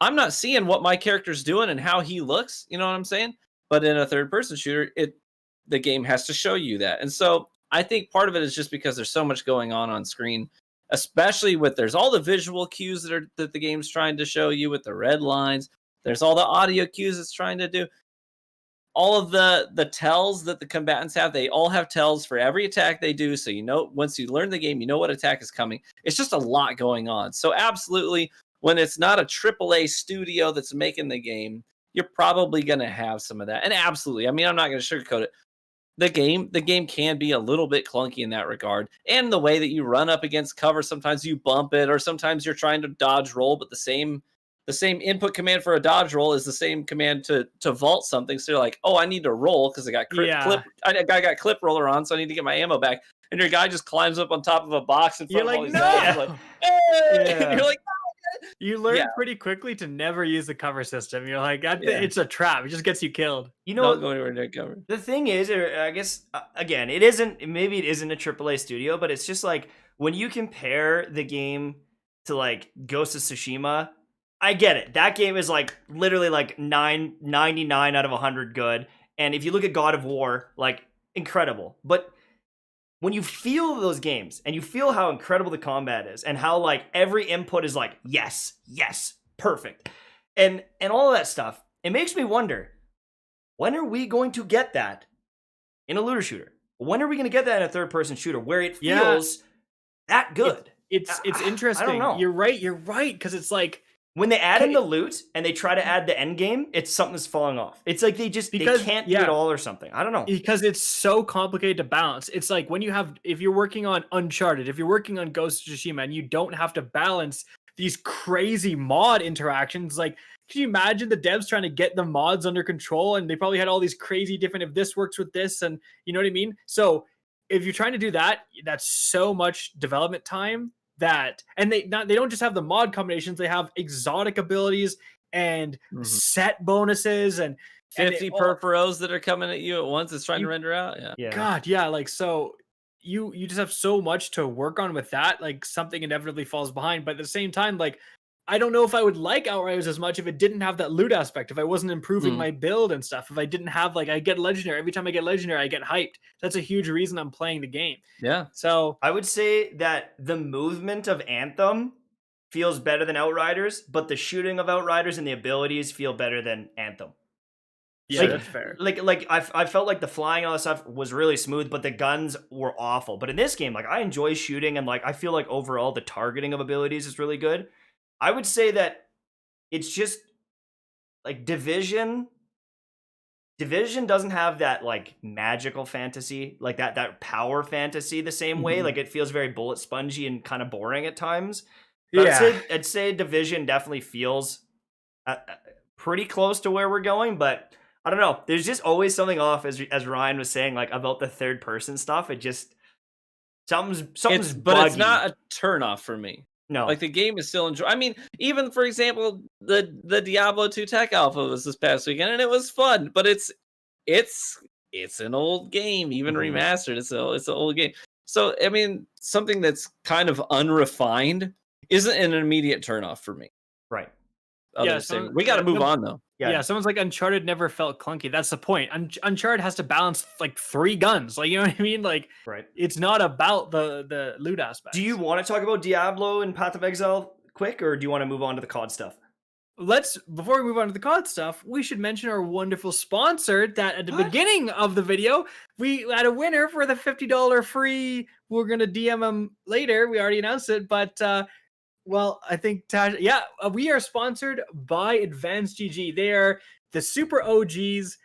I'm not seeing what my character's doing and how he looks. You know what I'm saying? But in a third-person shooter, the game has to show you that. And so I think part of it is just because there's so much going on screen, especially there's all the visual cues that the game's trying to show you with the red lines. There's all the audio cues it's trying to do. All of the tells that the combatants have, they all have tells for every attack they do. So, once you learn the game, you know what attack is coming. It's just a lot going on. So absolutely, when it's not a AAA studio that's making the game, you're probably going to have some of that. And absolutely, I mean, I'm not going to sugarcoat it. The game can be a little bit clunky in that regard. And the way that you run up against cover, sometimes you bump it, or sometimes you're trying to dodge roll, but the same input command for a dodge roll is the same command to vault something. So you're like, oh, I need to roll because I got clip. I got clip roller on, so I need to get my ammo back. And your guy just climbs up on top of a box in front of all these guys. Like, hey! And you're like, you learn pretty quickly to never use the cover system. You're like, it's a trap. It just gets you killed. Don't go anywhere near cover. The thing is, I guess, again, it isn't a AAA studio, but it's just like, when you compare the game to like Ghost of Tsushima, I get it. That game is like literally like 99 out of 100 good. And if you look at God of War, like, incredible. But when you feel those games and you feel how incredible the combat is and how like every input is like, yes, perfect. And all of that stuff, it makes me wonder, when are we going to get that in a looter shooter? When are we going to get that in a third person shooter where it feels that good? It's interesting. I don't know. You're right. Because it's like, When they add in the loot and they try to add the end game, it's something's falling off. It's like they can't do it all or something. I don't know. Because it's so complicated to balance. It's like when if you're working on Uncharted, if you're working on Ghost of Tsushima, and you don't have to balance these crazy mod interactions, like, can you imagine the devs trying to get the mods under control? And they probably had all these crazy different, if this works with this, and you know what I mean? So if you're trying to do that, that's so much development time and they don't just have the mod combinations, they have exotic abilities and set bonuses and 50 perforos that are coming at you at once. It's trying to render out. Yeah. God, yeah. Like, so you just have so much to work on with that. Like, something inevitably falls behind. But at the same time, like, I don't know if I would like Outriders as much if it didn't have that loot aspect. If I wasn't improving my build and stuff. If I didn't have, like, I get legendary. Every time I get legendary, I get hyped. That's a huge reason I'm playing the game. Yeah. So I would say that the movement of Anthem feels better than Outriders, but the shooting of Outriders and the abilities feel better than Anthem. yeah, Like- that's fair. Like I felt like the flying and all that stuff was really smooth, but the guns were awful. But in this game, like, I enjoy shooting, and like I feel like overall the targeting of abilities is really good. I would say that it's just like Division doesn't have that like magical fantasy, like that power fantasy the same way. Like, it feels very bullet spongy and kind of boring at times. But Yeah. I'd say Division definitely feels pretty close to where we're going, but I don't know. There's just always something off, as Ryan was saying, like about the third person stuff. It just something's But it's buggy. not a turnoff for me. No. Like, the game is still I mean, even for example, the Diablo 2 tech alpha was this past weekend, and it was fun. But it's an old game, even remastered. It's an old game. So I mean, something that's kind of unrefined isn't an immediate turnoff for me. Right. Yeah, We got to move on though. Yeah, someone's like, Uncharted never felt clunky. That's the point. Uncharted has to balance like 3 guns. Like, you know what I mean? Like, Right. it's not about the loot aspect. Do you want to talk about Diablo and Path of Exile quick, or do you want to move on to the COD stuff? Before we move on to the COD stuff, we should mention our wonderful sponsor that at the beginning of the video, we had a winner for the $50 free. We're going to DM him later. We already announced it, but well, I think we are sponsored by Advanced GG. They are the super OGs.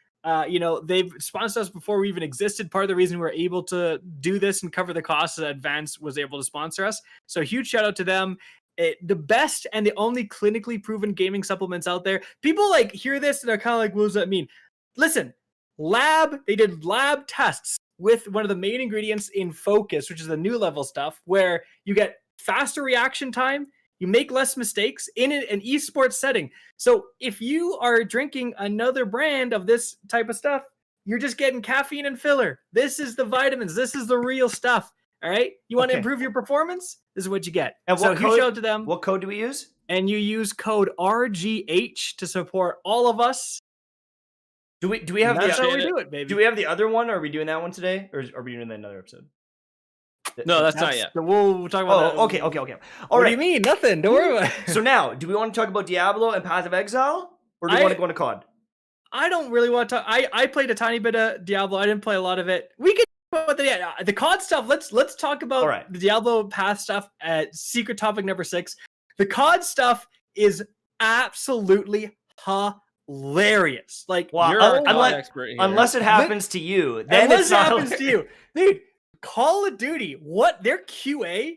They've sponsored us before we even existed. Part of the reason we were able to do this and cover the costs is that Advanced was able to sponsor us. So huge shout out to them. The best and the only clinically proven gaming supplements out there. People like hear this and are kind of like, what does that mean? Listen, they did lab tests with one of the main ingredients in Focus, which is the new level stuff, where you get faster reaction time, you make less mistakes in an esports setting. So if you are drinking another brand of this type of stuff, you're just getting caffeine and filler. This is the vitamins. This is the real stuff. All right. You want to improve your performance? This is what you get. And so huge shout out to them. What code do we use? And you use code RGH to support all of us. Do we have That's how we do it, baby. Do we have the other one? Or are we doing that one today, or are we doing another episode? No, that's not yet. We'll talk about that. Okay. All What right. do you mean? Nothing. Don't worry about it. So now, do we want to talk about Diablo and Path of Exile, or do we want to go into COD? I don't really want to talk. I played a tiny bit of Diablo. I didn't play a lot of it. We could talk about the COD stuff. Let's talk about the Diablo Path stuff at secret topic number 6. The COD stuff is absolutely hilarious. Like, you're a COD expert here. Unless it happens to you, then unless it's it not happens to you, dude. Call of Duty, their QA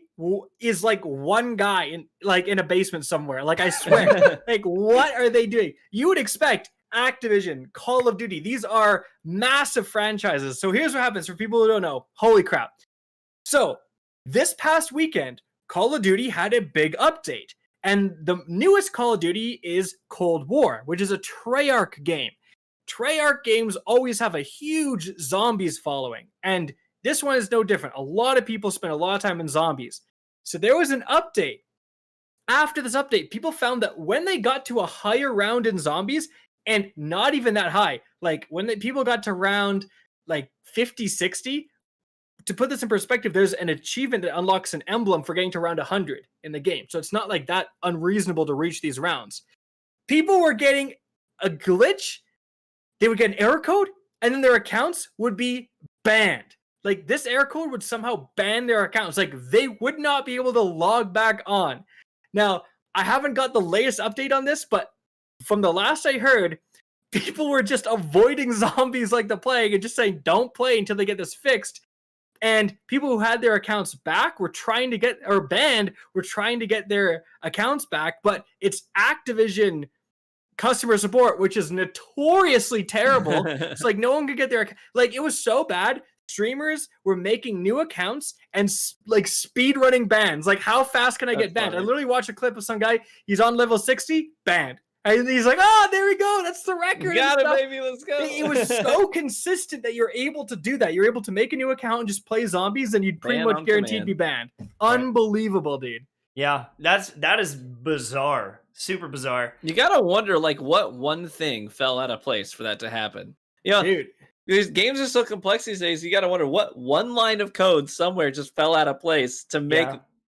is like one guy in a basement somewhere. Like, I swear, like, what are they doing? You would expect Activision, Call of Duty. These are massive franchises. So here's what happens for people who don't know. Holy crap. So this past weekend, Call of Duty had a big update. And the newest Call of Duty is Cold War, which is a Treyarch game. Treyarch games always have a huge zombies following. And this one is no different. A lot of people spend a lot of time in zombies. So there was an update. After this update, people found that when they got to a higher round in zombies, and not even that high, like when people got to round like 50, 60, to put this in perspective, there's an achievement that unlocks an emblem for getting to round 100 in the game. So it's not like that unreasonable to reach these rounds. People were getting a glitch. They would get an error code, and then their accounts would be banned. Like, this error code would somehow ban their accounts. Like, they would not be able to log back on. Now, I haven't got the latest update on this, but from the last I heard, people were just avoiding zombies like the plague and just saying don't play until they get this fixed. And people who had their accounts back were trying to get, or banned, were trying to get their accounts back, but it's Activision customer support, which is notoriously terrible. It's like no one could get their, like it was so bad. Streamers were making new accounts and like speed running bans. Like how fast can I get banned? Funny. I literally watched a clip of some guy. He's on level 60, banned. And he's like, oh, there we go. That's the record. Got it, baby. Let's go. It was so consistent that you're able to do that. You're able to make a new account and just play zombies, and you'd pretty Ban much on guaranteed command. be banned. Unbelievable, dude. Yeah, that is bizarre. Super bizarre. You gotta wonder, like, what one thing fell out of place for that to happen. You know, Dude. these games are so complex these days. You gotta wonder what one line of code somewhere just fell out of place to make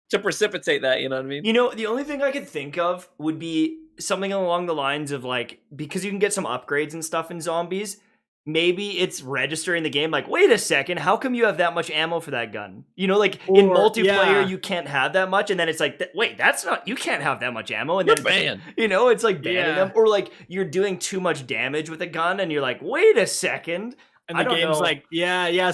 to precipitate that. You know what I mean? You know, the only thing I could think of would be something along the lines of like, because you can get some upgrades and stuff in zombies, maybe it's registering the game like, wait a second, how come you have that much ammo for that gun? You know, like in multiplayer, you can't have that much, and then it's like, wait, that's not, you can't have that much ammo, and You're then banned. you know, it's like banning them, or like you're doing too much damage with a gun, and you're like, wait a second. And the game's like,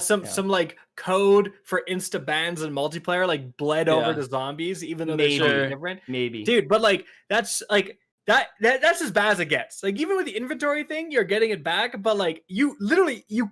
some like code for insta bans and multiplayer like bled over to zombies, even though they're so different. Maybe, dude, but like that's like that's as bad as it gets. Like even with the inventory thing, you're getting it back, but like you literally you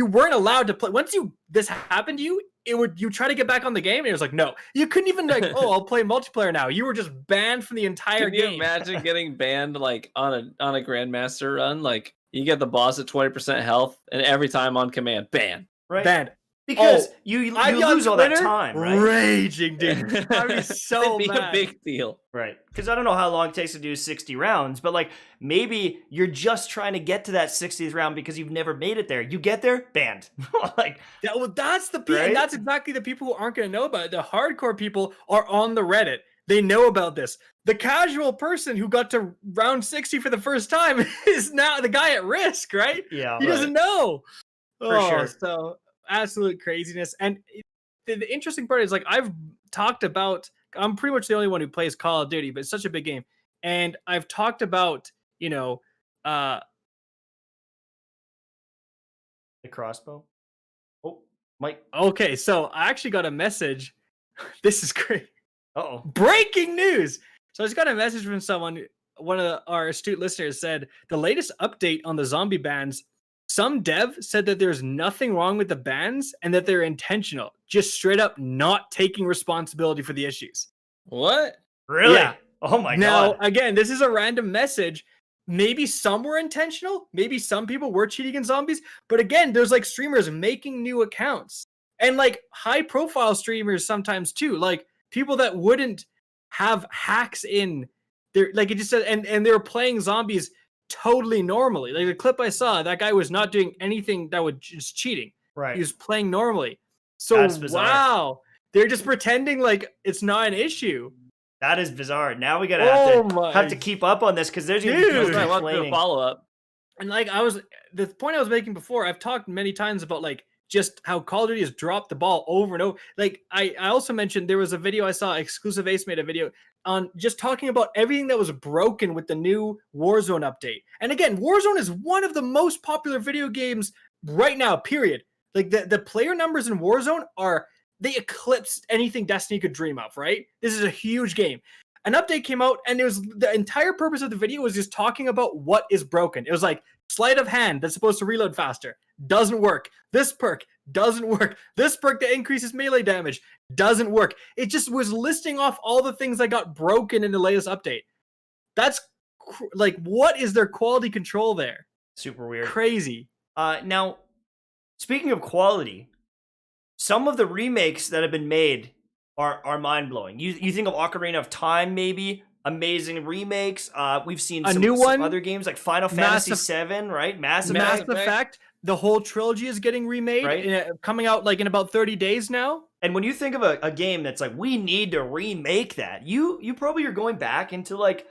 weren't allowed to play once this happened to you. You try to get back on the game, and it was like, no, you couldn't even like, oh, I'll play multiplayer now. You were just banned from the entire game. Can you imagine getting banned like on a Grandmaster run? Like you get the boss at 20% health, and every time on command, ban. Right? Banned. Because you lose all that time, right? Raging, dude. That'd be so It'd be bad. a big deal. Right. Because I don't know how long it takes to do 60 rounds, but like maybe you're just trying to get to that 60th round because you've never made it there. You get there, banned. Like that's the right? And that's exactly the people who aren't going to know about it. The hardcore people are on the Reddit. They know about this. The casual person who got to round 60 for the first time is now the guy at risk, right? Yeah. He doesn't know. For sure. So absolute craziness. And the interesting part is like I've talked about, I'm pretty much the only one who plays Call of Duty, but it's such a big game. And I've talked about, you know, the crossbow. Oh, Mike. Okay, so I actually got a message. This is great. Uh-oh. Breaking news. So I just got a message from someone, one of our astute listeners said, the latest update on the zombie bans, some dev said that there's nothing wrong with the bans and that they're intentional, just straight up not taking responsibility for the issues. What? Really? Yeah. Oh my Now, god. again, this is a random message. Maybe some were intentional. Maybe some people were cheating in zombies. But again, there's like streamers making new accounts and like high profile streamers sometimes too. Like people that wouldn't have hacks in there. Like it just said, and they were playing zombies totally normally. Like the clip I saw, that guy was not doing anything that was just cheating. Right. He was playing normally. So That's bizarre. wow, they're just pretending like it's not an issue. That is bizarre. Now we gotta have to keep up on this because there's gonna be Dude. people I want to complaining. follow up. And like the point I was making before, I've talked many times about like just how Call of Duty has dropped the ball over and over. Like I also mentioned there was a video I saw, Exclusive Ace made a video on just talking about everything that was broken with the new Warzone update. And again, Warzone is one of the most popular video games right now, period. Like the player numbers in Warzone they eclipsed anything Destiny could dream of, right? This is a huge game. An update came out, and it was the entire purpose of the video was just talking about what is broken. It was like sleight of hand that's supposed to reload faster doesn't work. This perk doesn't work. This perk that increases melee damage doesn't work. It just was listing off all the things that got broken in the latest update. That's like, what is their quality control there? Super weird. Crazy. Now, speaking of quality, some of the remakes that have been made are mind-blowing. You think of Ocarina of Time, maybe? Amazing remakes. We've seen A some, new some one? other games like Final Fantasy VII, right? Mass Mass Effect. Effect. The whole trilogy is getting remade, Right. Coming out like in about 30 days now. And when you think of a game that's like, we need to remake that, you probably are going back into like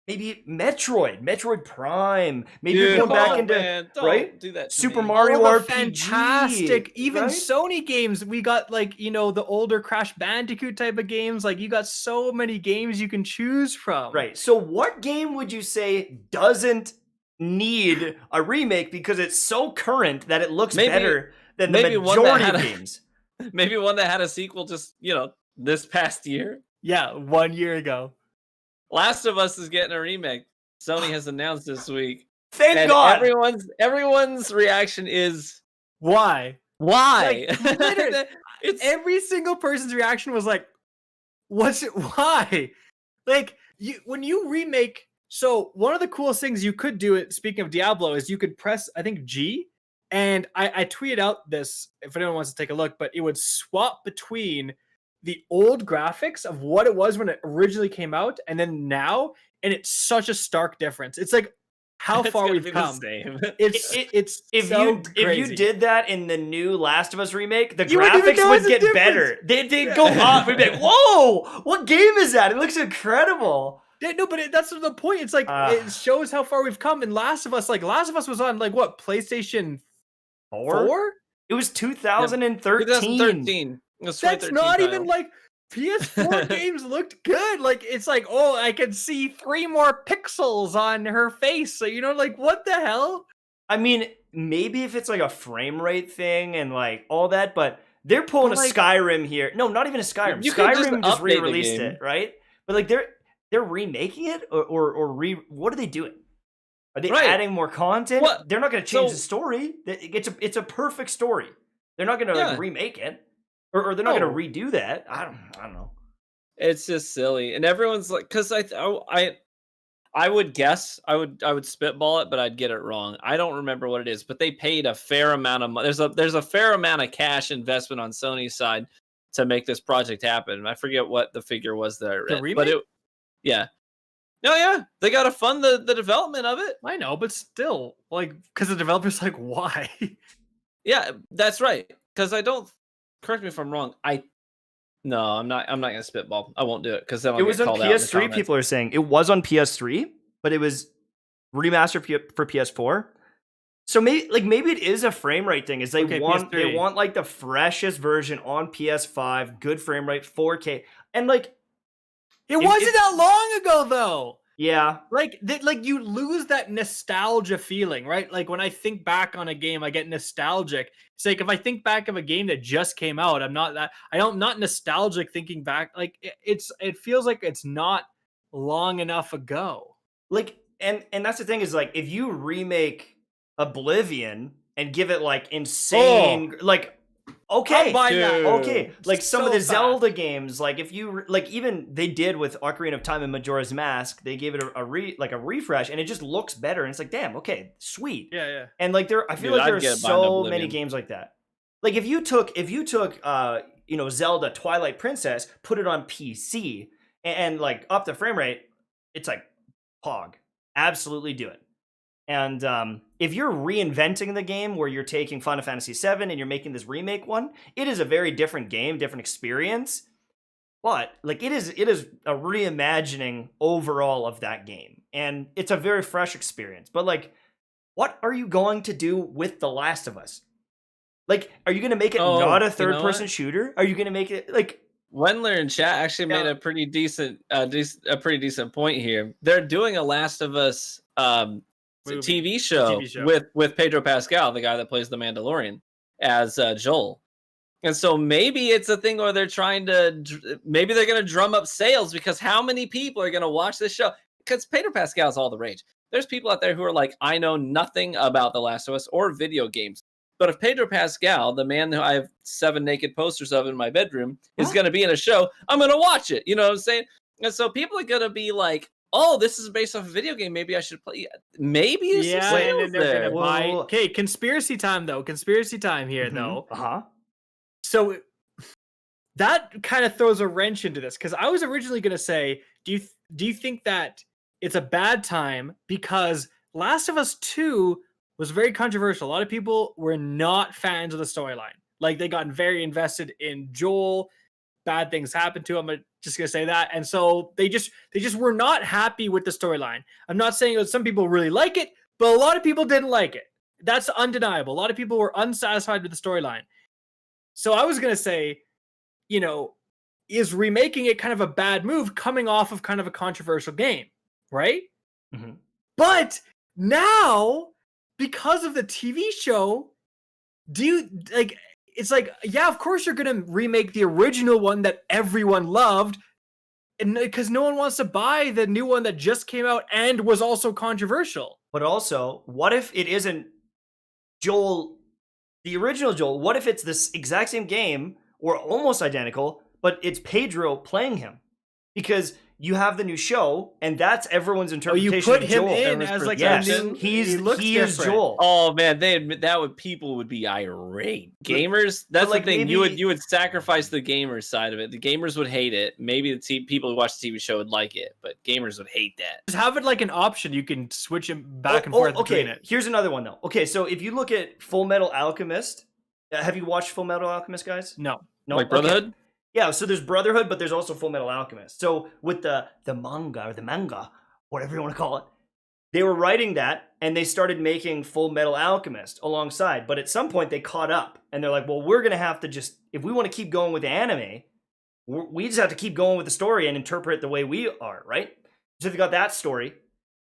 maybe Metroid Prime. Maybe Dude, you're going back oh, into man, don't right do that to Super me. Mario All the RPG. fantastic, even right? Sony games. We got like the older Crash Bandicoot type of games. Like you got so many games you can choose from. Right. So what game would you say doesn't need a remake because it's so current that it looks better than the maybe one that majority had of a- games? Maybe one that had a sequel just, this past year. Yeah, 1 year ago. Last of Us is getting a remake. Sony has announced this week. Thank And God. everyone's reaction is Why? why? Like, literally, It's every single person's reaction was like, "What's it? Why?" Like when you remake. So one of the coolest things you could do it. Speaking of Diablo, is you could press I think G, and I tweeted out this if anyone wants to take a look, but it would swap between the old graphics of what it was when it originally came out, and then now, and it's such a stark difference. It's like how it's far gonna we've be the come. same. It's If so you crazy. did that in the new Last of Us remake, the You wouldn't even graphics know would it's a get difference. better. They'd go up. We'd be like, "Whoa, what game is that? It looks incredible." Yeah, no, but that's the point. It's like it shows how far we've come. And Last of Us was on like what, PlayStation 4? It was 2013. 2013. It was That's 2013 not title. even like PS4 games looked good. Like it's like, oh, I can see 3 more pixels on her face. So like what the hell? I mean, maybe if it's like a frame rate thing and like all that, but they're pulling But, like- a Skyrim here. No, not even a Skyrim. You could just Skyrim just update the re-released game. it, right? But like they're remaking it or what are they doing? Are they Right. adding more content? What? They're not going to change So- the story. It's a perfect story. They're not going to Yeah. like remake it, or they're not No. going to redo that. I don't know. It's just silly, and everyone's like, because I would guess, I would spitball it, but I'd get it wrong. I don't remember what it is, but they paid a fair amount of money. There's a fair amount of cash investment on Sony's side to make this project happen. I forget what the figure was that I read, remake? but yeah. No, yeah, they got to fund the development of it. I know, but still, like, because the developer's like, why? Yeah, that's right. Because I don't. Correct me if I'm wrong. No, I'm not gonna spitball. I won't do it because then I'll It get was on called out in the PS3. comments. People are saying it was on PS3, but it was remastered for PS4. So maybe it is a frame rate thing. Is they Okay, want PS3. like the freshest version on PS5, good frame rate, 4K, and like It wasn't that long ago, though. yeah, Like you lose that nostalgia feeling, right? Like when I think back on a game, I get nostalgic. It's like if I think back of a game that just came out, I'm not nostalgic thinking back. Like it feels like it's not long enough ago. like and that's the thing is like if you remake Oblivion and give it like insane like okay. I'll buy that. Dude. Okay, like some of So the fast. Zelda games, like if you like, even they did with Ocarina of Time and Majora's Mask, they gave it a refresh, and it just looks better. And it's like, damn, okay, sweet. Yeah. And like I feel Dude, like there I'd are get behind so many Oblivion. games like that. Like if you took Zelda Twilight Princess, put it on PC, and like up the frame rate, it's like pog, absolutely do it. And if you're reinventing the game where you're taking Final Fantasy VII and you're making this remake one, it is a very different game, different experience. But like it is a reimagining overall of that game, and it's a very fresh experience. But like, what are you going to do with The Last of Us? Like, are you going to make it not a third-person shooter? Are you going to make it like? Wendler in chat actually made a pretty decent point here. They're doing a Last of Us TV show with Pedro Pascal, the guy that plays the Mandalorian, as Joel. And so maybe it's a thing where they're trying to, maybe they're going to drum up sales, because how many people are going to watch this show? Because Pedro Pascal is all the rage. There's people out there who are like, I know nothing about The Last of Us or video games. But if Pedro Pascal, the man who I have 7 naked posters of in my bedroom, is going to be in a show, I'm going to watch it. You know what I'm saying? And so people are going to be like, oh, this is based off a video game. Maybe I should play. Maybe there's some sales there. Okay, conspiracy time though. Conspiracy time here though. So that kind of throws a wrench into this, because I was originally going to say, do you think that it's a bad time because Last of Us 2 was very controversial? A lot of people were not fans of the storyline. Like they got very invested in Joel. bad things happened to him. I'm just gonna say that. And so they just were not happy with the storyline. I'm not saying that some people really like it, but a lot of people didn't like it. That's undeniable. A lot of people were unsatisfied with the storyline. So I was gonna say, you know, is remaking it kind of a bad move coming off of kind of a controversial game, right? Mhm. But now, because of the TV show, do you like? It's like, yeah, of course you're gonna remake the original one that everyone loved, and because no one wants to buy the new one that just came out and was also controversial. But also, what if it isn't Joel, the original Joel? What if it's this exact same game or almost identical, but it's Pedro playing him? Because you have the new show, and that's everyone's Oh, interpretation you put of him Joel. in as like Yes, a new. he is different. Joel. Oh man, they admit that would people would be irate. Gamers, that's like, the thing. maybe- You would sacrifice the gamers side of it. The gamers would hate it. Maybe the people who watch the TV show would like it, but gamers would hate that. Just have it like an option. You can switch him back and forth okay. between it. Here's another one though. Okay, so if you look at Full Metal Alchemist, have you watched Full Metal Alchemist, guys? No. No. Like Okay. Brotherhood? Yeah, so there's Brotherhood, but there's also Full Metal Alchemist. So with the manga, whatever you want to call it, they were writing that, and they started making Full Metal Alchemist alongside. But at some point, they caught up, and they're like, well, we're going to have to just, if we want to keep going with the anime, we just have to keep going with the story and interpret it the way we are, right? So they got that story,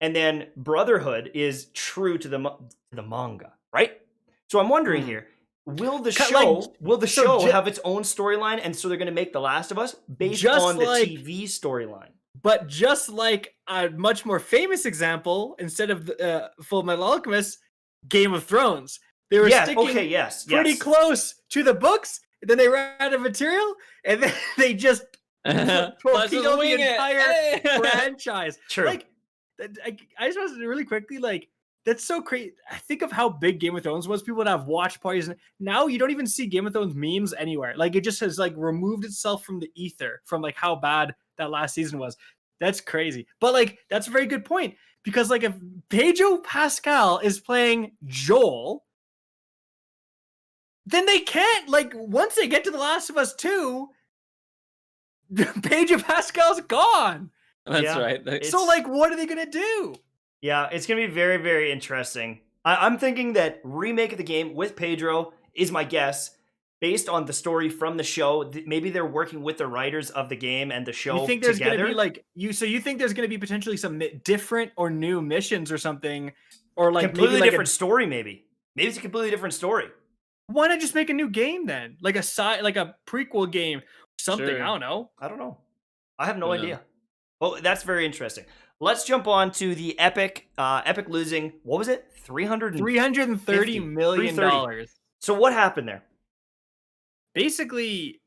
and then Brotherhood is true to the manga, right? So I'm wondering here, will the show have its own storyline, and so they're going to make The Last of Us based on the TV storyline? But just like a much more famous example, instead of Full Metal Alchemist, Game of Thrones, they were sticking pretty close to the books. And then they ran out of material, and then they just torpedoed the entire franchise. True. Like, I just want to really quickly, like, that's so crazy. I think of how big Game of Thrones was. People would have watch parties. And now you don't even see Game of Thrones memes anywhere. Like, it just has like removed itself from the ether from like how bad that last season was. That's crazy. But like, that's a very good point, because like if Pedro Pascal is playing Joel, then they can't, like, once they get to The Last of Us 2, Pedro Pascal's gone. That's right. So like, what are they gonna do? Yeah, it's going to be very, very interesting. I'm thinking that remake of the game with Pedro is my guess, based on the story from the show. Maybe they're working with the writers of the game and the show. You think there's together. Gonna be like you think there's going to be potentially some different or new missions or something, or like completely maybe like different story? Maybe it's a completely different story. Why not just make a new game then, like a prequel game, something? Sure. I don't know. I have no idea. Well, that's very interesting. Let's jump on to the Epic losing, what was it? $330 million. So what happened there? Basically,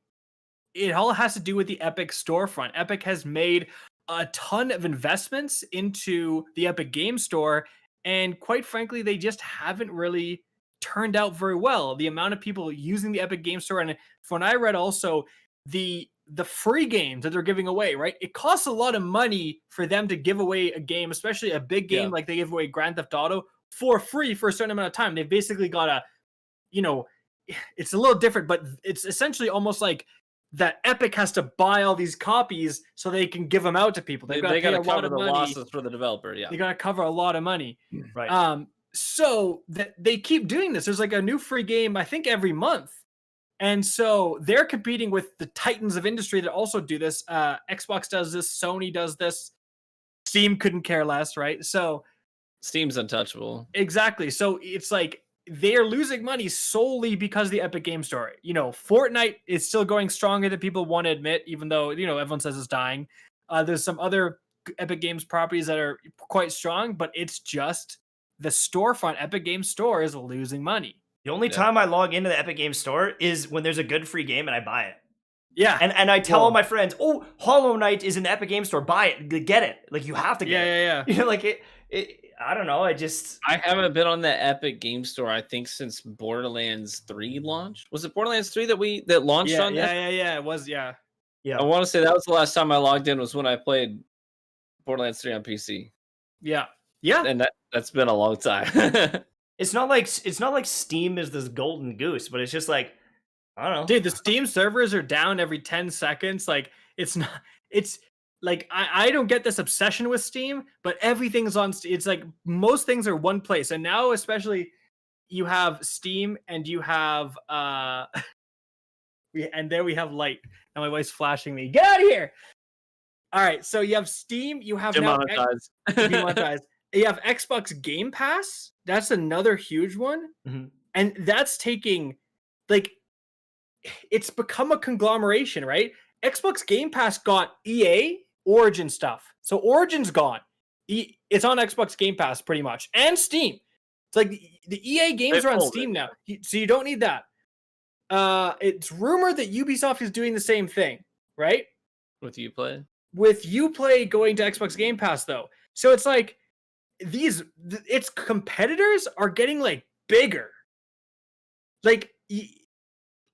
it all has to do with the Epic storefront. Epic has made a ton of investments into the Epic Game Store, and quite frankly, they just haven't really turned out very well. The amount of people using the Epic Game Store, and from what I read also, the free games that they're giving away, right? It costs a lot of money for them to give away a game, especially a big game like they give away Grand Theft Auto for free for a certain amount of time. They've basically got a, it's a little different, but it's essentially almost like that Epic has to buy all these copies so they can give them out to people. They got to cover the losses for the developer. Yeah, they got to cover a lot of money. Right. So that they keep doing this. There's like a new free game, I think, every month. And so they're competing with the titans of industry that also do this. Xbox does this. Sony does this. Steam couldn't care less, right? So Steam's untouchable. Exactly. So it's like they're losing money solely because of the Epic Game Store. Fortnite is still going stronger than people want to admit, even though, everyone says it's dying. There's some other Epic Games properties that are quite strong, but it's just the storefront. Epic Game Store is losing money. The only time I log into the Epic Game Store is when there's a good free game and I buy it. Yeah. And I tell all my friends, oh, Hollow Knight is in the Epic Game Store. Buy it. Get it. Like, you have to get it. Yeah. Like, I don't know. I haven't been on the Epic Game Store, I think, since Borderlands 3 launched. Was it Borderlands 3 that launched on that? Yeah. It was, yeah. I want to say that was the last time I logged in was when I played Borderlands 3 on PC. Yeah. And that's been a long time. It's not like Steam is this golden goose, but it's just like, I don't know. Dude, the Steam servers are down every 10 seconds. Like, it's not, it's like, I don't get this obsession with Steam, but everything's on, it's like most things are one place. And now, especially, you have Steam and you have, and there we have Light. Now my wife's flashing me. Get out of here. All right. So you have Steam, you have Demonetized. demonetized. You have Xbox Game Pass. That's another huge one. Mm-hmm. And that's taking, like, it's become a conglomeration, right? Xbox Game Pass got EA Origin stuff. So Origin's gone. It's on Xbox Game Pass pretty much. And Steam. It's like the EA games are on Steam now. So you don't need that. It's rumored that Ubisoft is doing the same thing, right? With Uplay? With Uplay going to Xbox Game Pass, though. So it's like its competitors are getting like bigger. Like,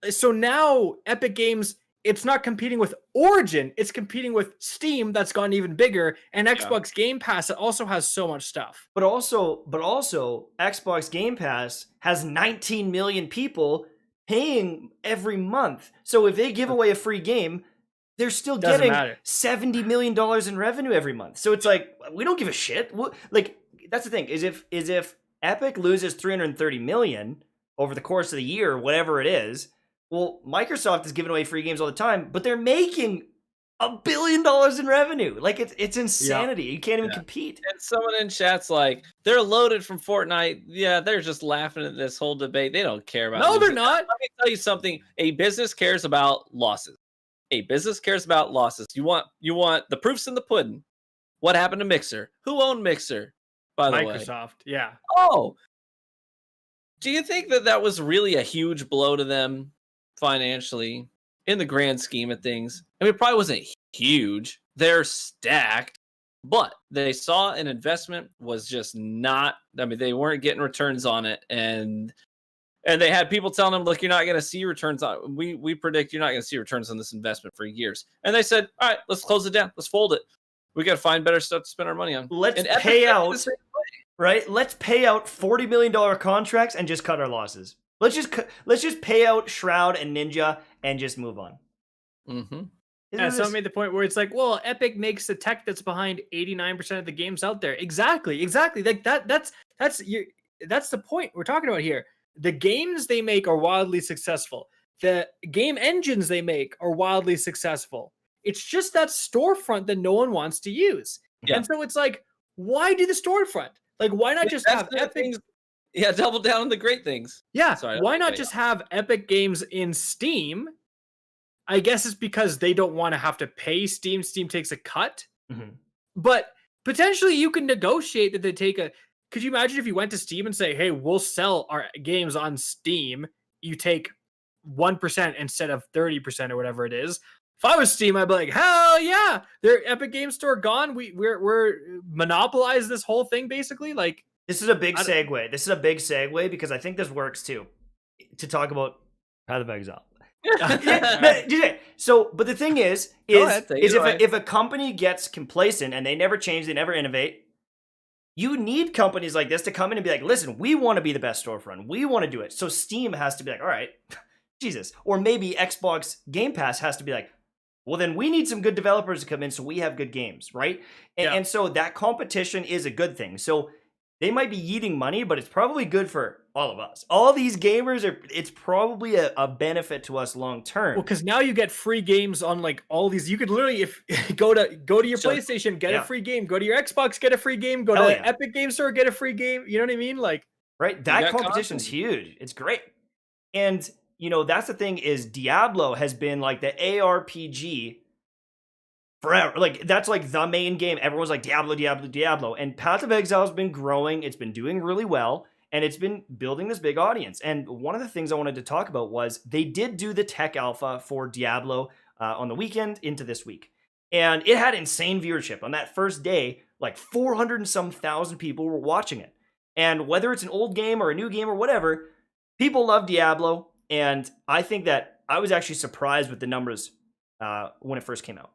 so now Epic Games, it's not competing with Origin, it's competing with Steam that's gotten even bigger, and Xbox Game Pass that also has so much stuff. But also Xbox Game Pass has 19 million people paying every month. So if they give away a free game, they're still getting $70 million in revenue every month. So it's like, we don't give a shit. Like, that's the thing, is if Epic loses 330 million over the course of the year, whatever it is, well, Microsoft is giving away free games all the time, but they're making $1 billion in revenue. Like, it's insanity. You can't even compete. And someone in chat's like, they're loaded from Fortnite. Yeah, they're just laughing at this whole debate. They don't care about No, they're not. Let me tell you something. A business cares about losses. A business cares about losses. You want the proofs in the pudding. What happened to Mixer? Who owned Mixer, by the way? Microsoft, yeah. Oh. Do you think that was really a huge blow to them financially in the grand scheme of things? I mean, it probably wasn't huge. They're stacked, but they saw an investment was just not, I mean, they weren't getting returns on it. And they had people telling them, look, you're not going to see returns on, we predict you're not going to see returns on this investment for years. And they said, all right, let's close it down. Let's fold it. We got to find better stuff to spend our money on. Let's pay out, right? Let's pay out $40 million contracts and just cut our losses. Let's just pay out Shroud and Ninja and just move on. Mm-hmm. Yeah, someone made the point where it's like, well, Epic makes the tech that's behind 89% of the games out there. Exactly. Like that's the point we're talking about here. The games they make are wildly successful. The game engines they make are wildly successful. It's just that storefront that no one wants to use. Yeah. And so it's like, why do the storefront? Like, why not just have Epic? Yeah, double down on the great things. Yeah, why not just have Epic games in Steam? I guess it's because they don't want to have to pay Steam. Steam takes a cut. Mm-hmm. But potentially you can negotiate that they take a... Could you imagine if you went to Steam and say, hey, we'll sell our games on Steam. You take 1% instead of 30% or whatever it is. If I was Steam, I'd be like, hell yeah, their Epic Game Store gone. We're monopolize this whole thing, basically. Like, this is a big segue. This is a big segue because I think this works too. To talk about Path of Exile. So, but the thing is if a company gets complacent and they never change, they never innovate, you need companies like this to come in and be like, listen, we want to be the best storefront. We want to do it. So Steam has to be like, all right, Jesus. Or maybe Xbox Game Pass has to be like, well, then we need some good developers to come in so we have good games, right? And so that competition is a good thing. So they might be eating money, but it's probably good for all of us. All these gamers it's probably a benefit to us long term. Well, because now you get free games on like all these. You could literally, if go to your PlayStation, get a free game. Go to your Xbox, get a free game. Go to Epic Game Store, get a free game. You know what I mean? Like, right? That competition's huge. It's great. And you know, that's the thing is Diablo has been like the ARPG forever. Like, that's like the main game. Everyone's like Diablo. And Path of Exile has been growing. It's been doing really well. And it's been building this big audience. And one of the things I wanted to talk about was they did do the tech alpha for Diablo on the weekend into this week. And it had insane viewership. On that first day, like 400 and some thousand people were watching it. And whether it's an old game or a new game or whatever, people love Diablo. And I think that I was actually surprised with the numbers when it first came out.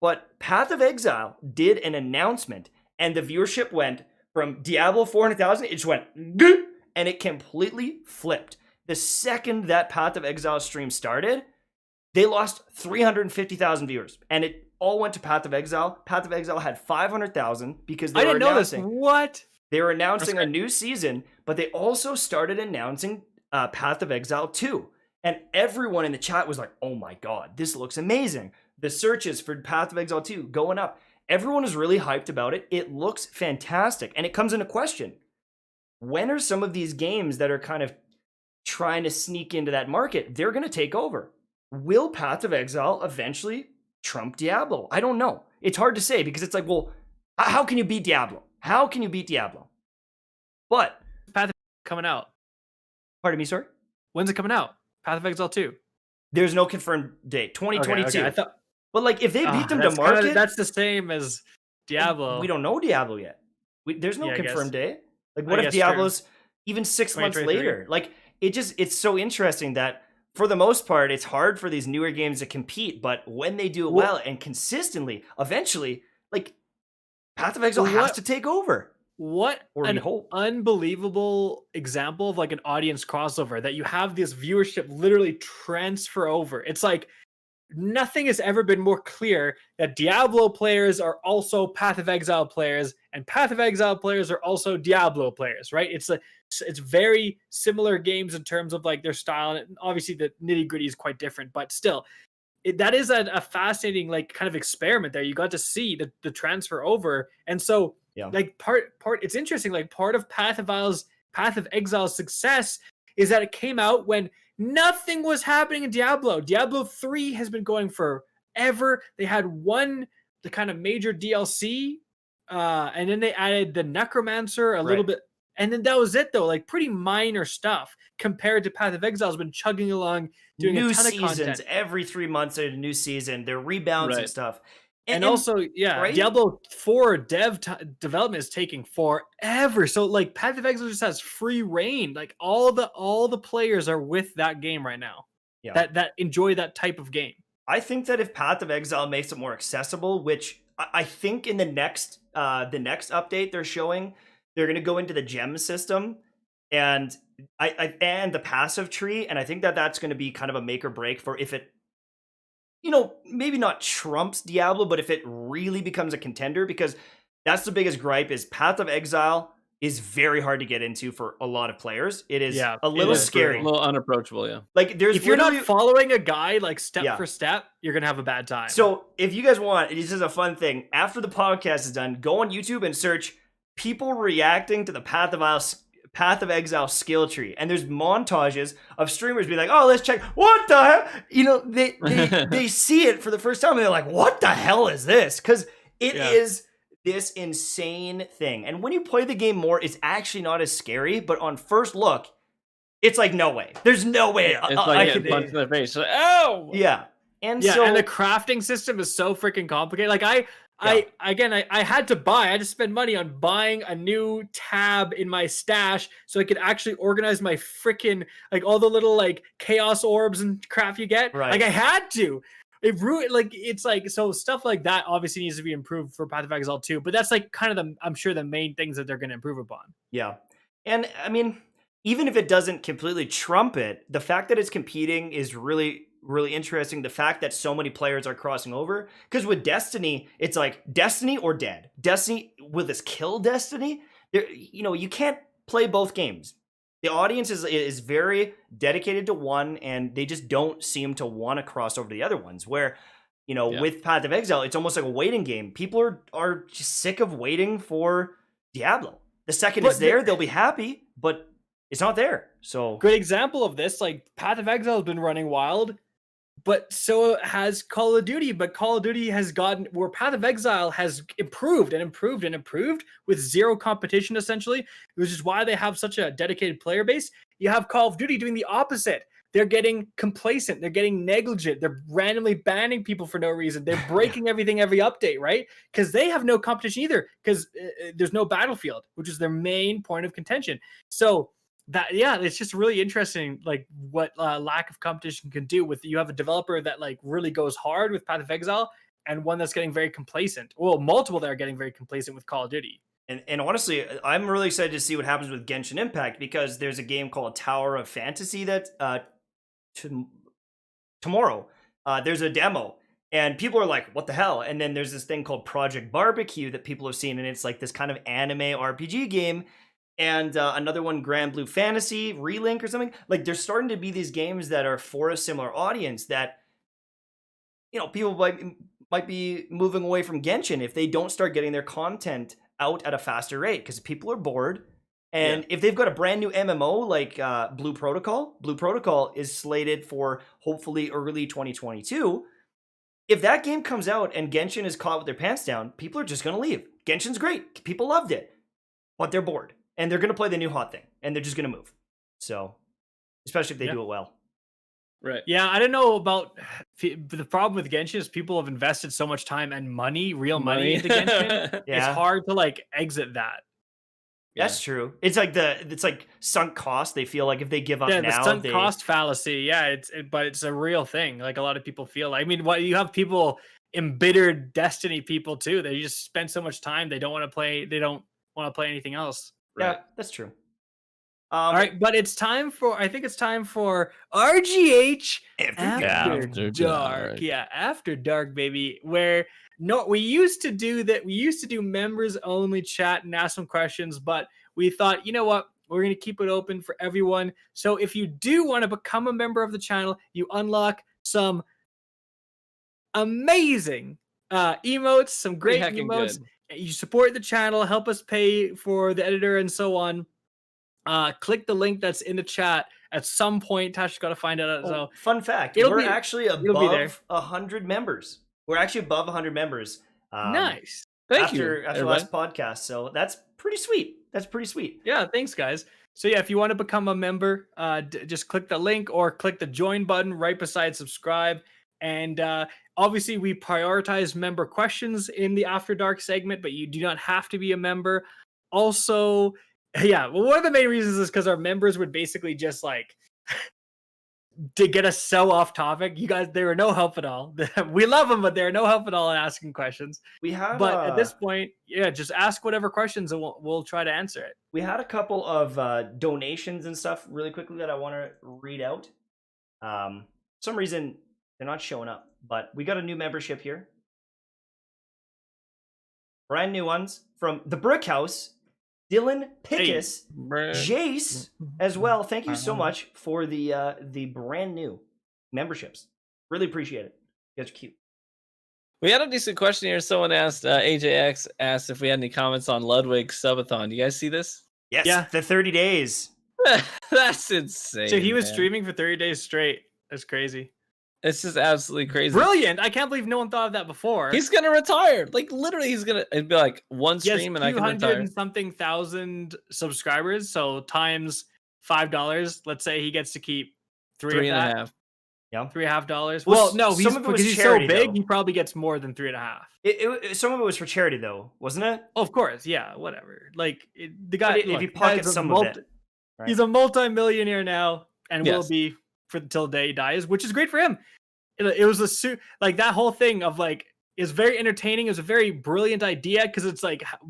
But Path of Exile did an announcement, and the viewership went from Diablo 400,000, it just went, and it completely flipped. The second that Path of Exile stream started, they lost 350,000 viewers, and it all went to Path of Exile. Path of Exile had 500,000 because they I were didn't know this. announcing. What? They were announcing a new season, but they also started announcing Path of Exile 2. And everyone in the chat was like, oh my god, this looks amazing. The searches for Path of Exile 2 going up. Everyone is really hyped about it. It looks fantastic. And it comes into question. When are some of these games that are kind of trying to sneak into that market, they're going to take over? Will Path of Exile eventually trump Diablo? I don't know. It's hard to say because it's like, well, how can you beat Diablo? How can you beat Diablo? But Path of coming out. Pardon me, sir? When's it coming out? Path of Exile 2. There's no confirmed date. 2022. Okay, I thought, but like, if they beat them to market, that's the same as Diablo. we don't know Diablo yet. There's no confirmed date. Like, what I if guess Diablo's even 6 months 2023? later? Like, it's so interesting that for the most part, it's hard for these newer games to compete. But when they do it well and consistently, eventually, like, Path of Exile has to take over. What an unbelievable example of like an audience crossover, that you have this viewership literally transfer over. It's like nothing has ever been more clear that Diablo players are also Path of Exile players, and Path of Exile players are also Diablo players, right? It's very similar games in terms of like their style, and obviously the nitty gritty is quite different, but still, that is a fascinating like kind of experiment there. You got to see the transfer over, and so like part it's interesting. Like part of Path of Exile's success is that it came out when nothing was happening in Diablo. Diablo 3 has been going forever. They had the kind of major DLC, and then they added the Necromancer a little bit. And then that was it, though. Like pretty minor stuff compared to Path of Exile has been chugging along, doing new a ton seasons of content. every 3 months. There's a new season. They're rebalancing stuff. And also, Diablo 4 development is taking forever. So like Path of Exile just has free reign. Like all the players are with that game right now. Yeah. That enjoy that type of game. I think that if Path of Exile makes it more accessible, which I think in the next update they're showing, they're going to go into the gem system and and the passive tree, and I think that that's going to be kind of a make or break for if it, maybe not trumps Diablo, but if it really becomes a contender, because that's the biggest gripe is Path of Exile is very hard to get into for a lot of players. It is a little scary. A little unapproachable, yeah. Like if you're not following a guide like step for step, you're going to have a bad time. So if you guys want, this is a fun thing. After the podcast is done, go on YouTube and search people reacting to the Path of Exile skill tree, and there's montages of streamers being like, "Oh, let's check. What the hell?" They see it for the first time and they're like, "What the hell is this?" Because it is this insane thing. And when you play the game more, it's actually not as scary. But on first look, it's like, no way. There's no way. It's like getting punched in the face. Like, oh, yeah. And so, and the crafting system is so freaking complicated. Like I had to spend money on buying a new tab in my stash so I could actually organize my freaking, like all the little like chaos orbs and crap you get. Right. Like I had to. It ruined, like, it's like, so stuff like that obviously needs to be improved for Path of Exile 2, but that's like kind of I'm sure the main things that they're going to improve upon. Yeah. And I mean, even if it doesn't completely trump it, the fact that it's competing is really, really interesting. The fact that so many players are crossing over, because with Destiny, it's like Destiny or dead. Destiny, will this kill Destiny? You can't play both games. The audience is very dedicated to one, and they just don't seem to want to cross over to the other ones. Where, with Path of Exile, it's almost like a waiting game. People are just sick of waiting for Diablo. The second it's there, they'll be happy, but it's not there. So good example of this, like Path of Exile has been running wild, but so has Call of Duty. But Call of Duty has gotten where Path of Exile has improved and improved and improved with zero competition, essentially, which is why they have such a dedicated player base. You have Call of Duty doing the opposite. They're getting complacent. They're getting negligent. They're randomly banning people for no reason. They're breaking everything every update, right? Because they have no competition either, because there's no battlefield, which is their main point of contention. So it's just really interesting, like what lack of competition can do with, you have a developer that like really goes hard with Path of Exile and one that's getting very complacent. Well, multiple that are getting very complacent with Call of Duty. And honestly, I'm really excited to see what happens with Genshin Impact, because there's a game called Tower of Fantasy that tomorrow there's a demo, and people are like, what the hell? And then there's this thing called Project Barbecue that people have seen, and it's like this kind of anime RPG game. And another one, Grand Blue Fantasy Relink or something. Like, there's starting to be these games that are for a similar audience that, people might be moving away from Genshin if they don't start getting their content out at a faster rate, because people are bored. And if they've got a brand new MMO like Blue Protocol is slated for hopefully early 2022. If that game comes out and Genshin is caught with their pants down, people are just going to leave. Genshin's great. People loved it, but they're bored. And they're going to play the new hot thing, and they're just going to move. So, especially if they do it well. Right. Yeah, I don't know about the problem with Genshin is people have invested so much time and real money into Genshin. Yeah. It's hard to exit that. That's true. It's like sunk cost. They feel like if they give up now, the sunk cost fallacy. Yeah, but it's a real thing. Like, a lot of people feel. I mean, you have people, embittered Destiny people too. They just spend so much time. They don't want to play. They don't want to play anything else. Yeah, Right. that's true. All right, but I think it's time for RGH After Dark. Yeah, After Dark, baby. Where we used to do that. We used to do members only chat and ask some questions, but we thought, you know what? We're going to keep it open for everyone. So if you do want to become a member of the channel, you unlock some amazing emotes, some great emotes. Good. You support the channel, help us pay for the editor and so on. Click the link that's in the chat at some point. Tash got to find out. So fun fact, we're actually above 100 members. We're actually above 100 members. Nice. Thank you. After last podcast. So that's pretty sweet. Yeah, thanks, guys. So yeah, if you want to become a member, just click the link or click the join button right beside subscribe. And obviously, we prioritize member questions in the After Dark segment, but you do not have to be a member. Also, yeah, well, one of the main reasons is because our members would basically just to get us so off topic. You guys, they were no help at all. We love them, but they're no help at all in asking questions. But at this point, just ask whatever questions and we'll try to answer it. We had a couple of donations and stuff really quickly that I want to read out. For some reason, they're not showing up, but we got a new membership here. Brand new ones from the Brick House, Dylan Pickus, Jace as well. Thank you so much for the brand new memberships. Really appreciate it. You guys are cute. We had a decent question here. Someone asked, AJX asked if we had any comments on Ludwig's subathon. Do you guys see this? Yes. Yeah. The 30 days. That's insane. So he was streaming for 30 days straight. That's crazy. It's just absolutely crazy. Brilliant. I can't believe no one thought of that before. He's going to retire. Like, literally, it'd be like one stream and I can retire. 200 and something thousand subscribers. So times $5. Let's say he gets to keep $3.5. Yeah. $3.5. Well, no, because he's so big, though. He probably gets more than $3.5. Some of it was for charity, though, wasn't it? Oh, of course. Yeah, whatever. Like, the guy, if he pockets some of it. Right? He's a multi-millionaire now and will be till the day he dies, which is great for him. It was that whole thing of is very entertaining. It was a very brilliant idea because it's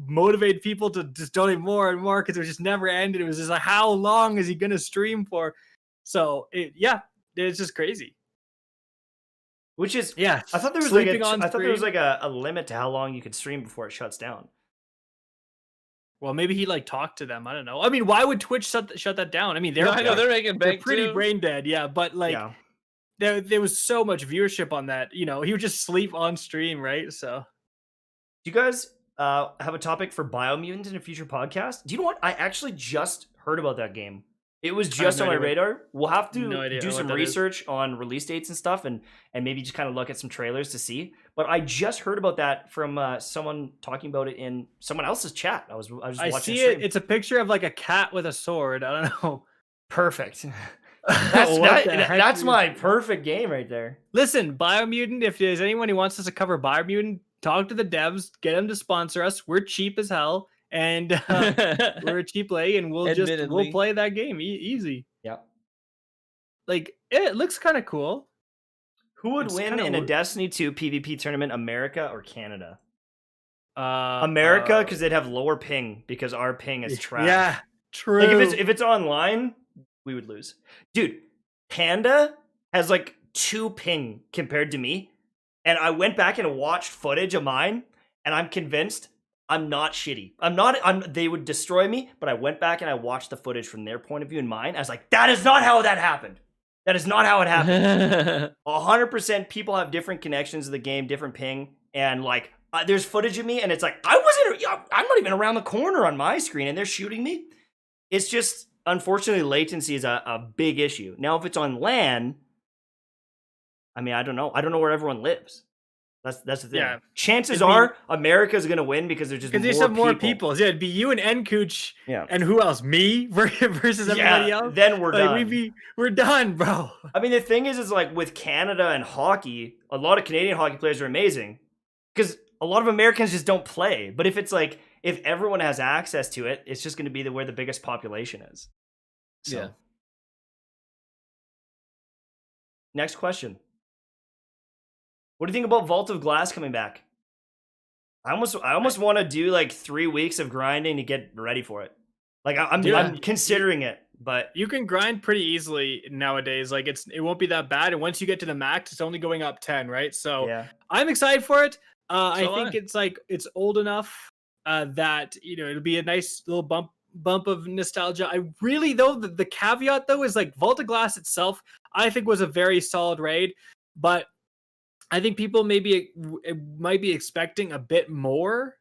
motivate people to just donate more and more because it was just never ended. It was just how long is he gonna stream for? So it's just crazy. Which is I thought there was a limit to how long you could stream before it shuts down. Well, maybe he talked to them. I don't know. I mean, why would Twitch shut that down? I mean, they're making bank pretty too. Brain dead, but there was so much viewership on that. He would just sleep on stream, right? So, do you guys have a topic for Biomutant in a future podcast? Do you know what? I actually just heard about that game. It was just on my radar. We'll have to do some research on release dates and stuff, and maybe just kind of look at some trailers to see. But I just heard about that from someone talking about it in someone else's chat. I was watching. I see it. It's a picture of a cat with a sword. I don't know. Perfect. That's my perfect game right there. Listen, Biomutant. If there's anyone who wants us to cover Biomutant, talk to the devs. Get them to sponsor us. We're cheap as hell. And we're a cheap lay, and we'll play that game easy. Yeah, it looks kind of cool. Who would win in a Destiny 2 PvP tournament, America or Canada? America, because they'd have lower ping because our ping is trash. Yeah, true. Like if it's online, we would lose. Dude, Panda has like 2 ping compared to me, and I went back and watched footage of mine, and I'm convinced I'm not shitty. They would destroy me, but I went back and I watched the footage from their point of view and mine. I was like, that is not how that happened. That is not how it happened. 100% people have different connections to the game, different ping, and like there's footage of me, and it's like I'm not even around the corner on my screen, and they're shooting me. It's just unfortunately latency is a big issue. Now, if it's on LAN, I mean, I don't know where everyone lives. That's the thing. Yeah. Chances are America's gonna win because there's just more people. Yeah, it'd be you and Nkooch. Yeah. And who else? Me versus everybody else. Then we're done. We're done, bro. I mean, the thing is like with Canada and hockey, a lot of Canadian hockey players are amazing because a lot of Americans just don't play. But if it's like if everyone has access to it, it's just going to be where the biggest population is. So. Yeah. Next question. What do you think about Vault of Glass coming back? I almost want to do like 3 weeks of grinding to get ready for it. Like I'm considering it, but you can grind pretty easily nowadays. Like it won't be that bad, and once you get to the max, it's only going up 10, right? So yeah. I'm excited for it. I think it's old enough that it'll be a nice little bump of nostalgia. I really though the caveat though is like Vault of Glass itself, I think was a very solid raid, but I think people might be expecting a bit more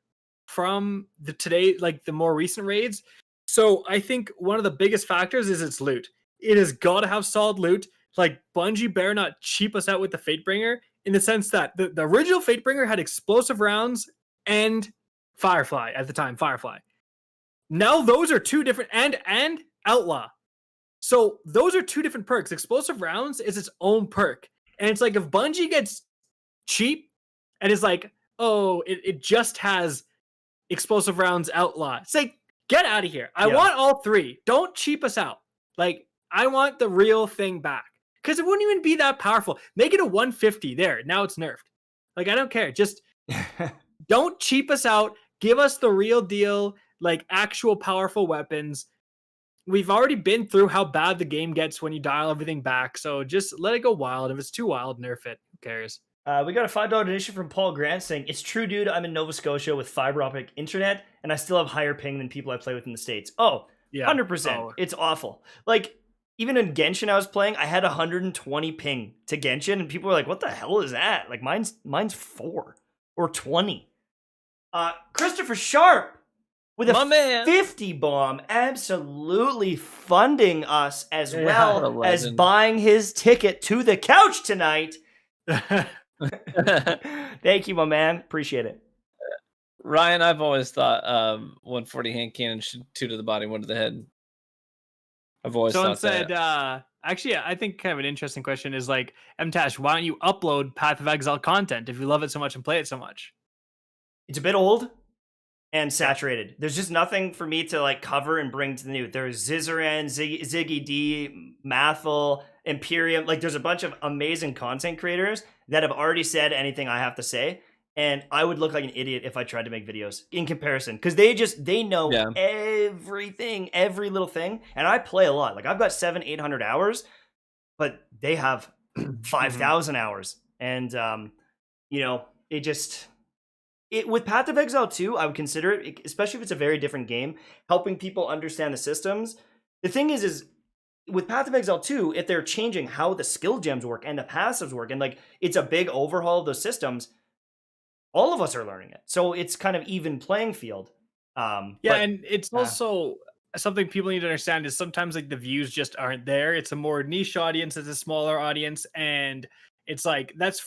from the more recent raids. So I think one of the biggest factors is its loot. It has got to have solid loot. Like Bungie better not cheap us out with the Fatebringer in the sense that the original Fatebringer had explosive rounds and Firefly at the time. Firefly. Now those are 2 different and Outlaw. So those are 2 different perks. Explosive rounds is its own perk. And it's like if Bungie gets cheap and is like, oh, it just has explosive rounds Outlaw. It's like, get out of here. I want all 3. Don't cheap us out. Like, I want the real thing back. Because it wouldn't even be that powerful. Make it a 150 there. Now it's nerfed. Like, I don't care. Just don't cheap us out. Give us the real deal, like actual powerful weapons. We've already been through how bad the game gets when you dial everything back. So just let it go wild. If it's too wild, nerf it. Who cares? We got a $5 donation from Paul Grant saying, it's true, dude. I'm in Nova Scotia with fiber optic internet, and I still have higher ping than people I play with in the States. Oh, yeah. 100%. Oh. It's awful. Like, even in Genshin I was playing, I had 120 ping to Genshin, and people were like, what the hell is that? Like, mine's 4 or 20. Christopher Sharp with a 50 bomb, absolutely funding us as well as buying his ticket to the couch tonight. Thank you, my man. Appreciate it. Ryan, I've always thought 140 hand cannon should 2 to the body, 1 to the head. I've always thought that. Actually, I think kind of an interesting question is like, Mtashed, why don't you upload Path of Exile content if you love it so much and play it so much? It's a bit old and saturated. There's just nothing for me to like cover and bring to the new. There's Zizaran, Ziggy D, Mathel, Imperium. Like there's a bunch of amazing content creators that have already said anything I have to say. And I would look like an idiot if I tried to make videos in comparison. Because they know everything, every little thing. And I play a lot. Like I've got 700-800 hours, but they have 5,000 hours. And, with Path of Exile 2, I would consider it, especially if it's a very different game, helping people understand the systems. The thing is with Path of Exile 2, if they're changing how the skill gems work and the passives work, and like it's a big overhaul of those systems, all of us are learning it. So it's kind of even playing field. And it's also something people need to understand is sometimes like the views just aren't there. It's a more niche audience, it's a smaller audience, and it's like that's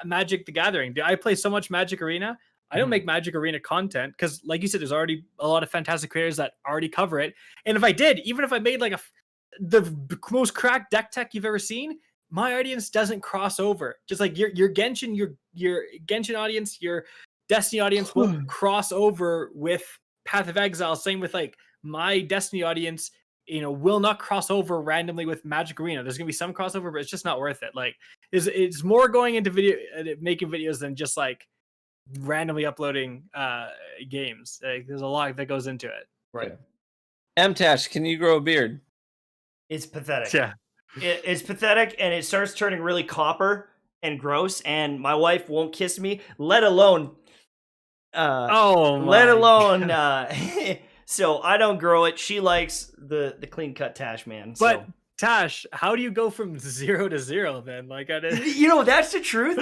Magic the Gathering. I play so much Magic Arena. I don't make Magic Arena content because, like you said, there's already a lot of fantastic creators that already cover it. And if I did, even if I made like the most cracked deck tech you've ever seen, my audience doesn't cross over. Just like your Genshin, your Genshin audience, your Destiny audience will cross over with Path of Exile. Same with like my Destiny audience. Will not cross over randomly with Magic Arena. There's gonna be some crossover, but it's just not worth it. Like, it's more going into making videos than just like randomly uploading games. Like, there's a lot that goes into it. Right. Mtashed, can you grow a beard? It's pathetic. Yeah. It's pathetic, and it starts turning really copper and gross, and my wife won't kiss me, let alone so I don't grow it. She likes the clean cut Tash man. So. But Tash, how do you go from 0 to 0 then? Like, that's the truth.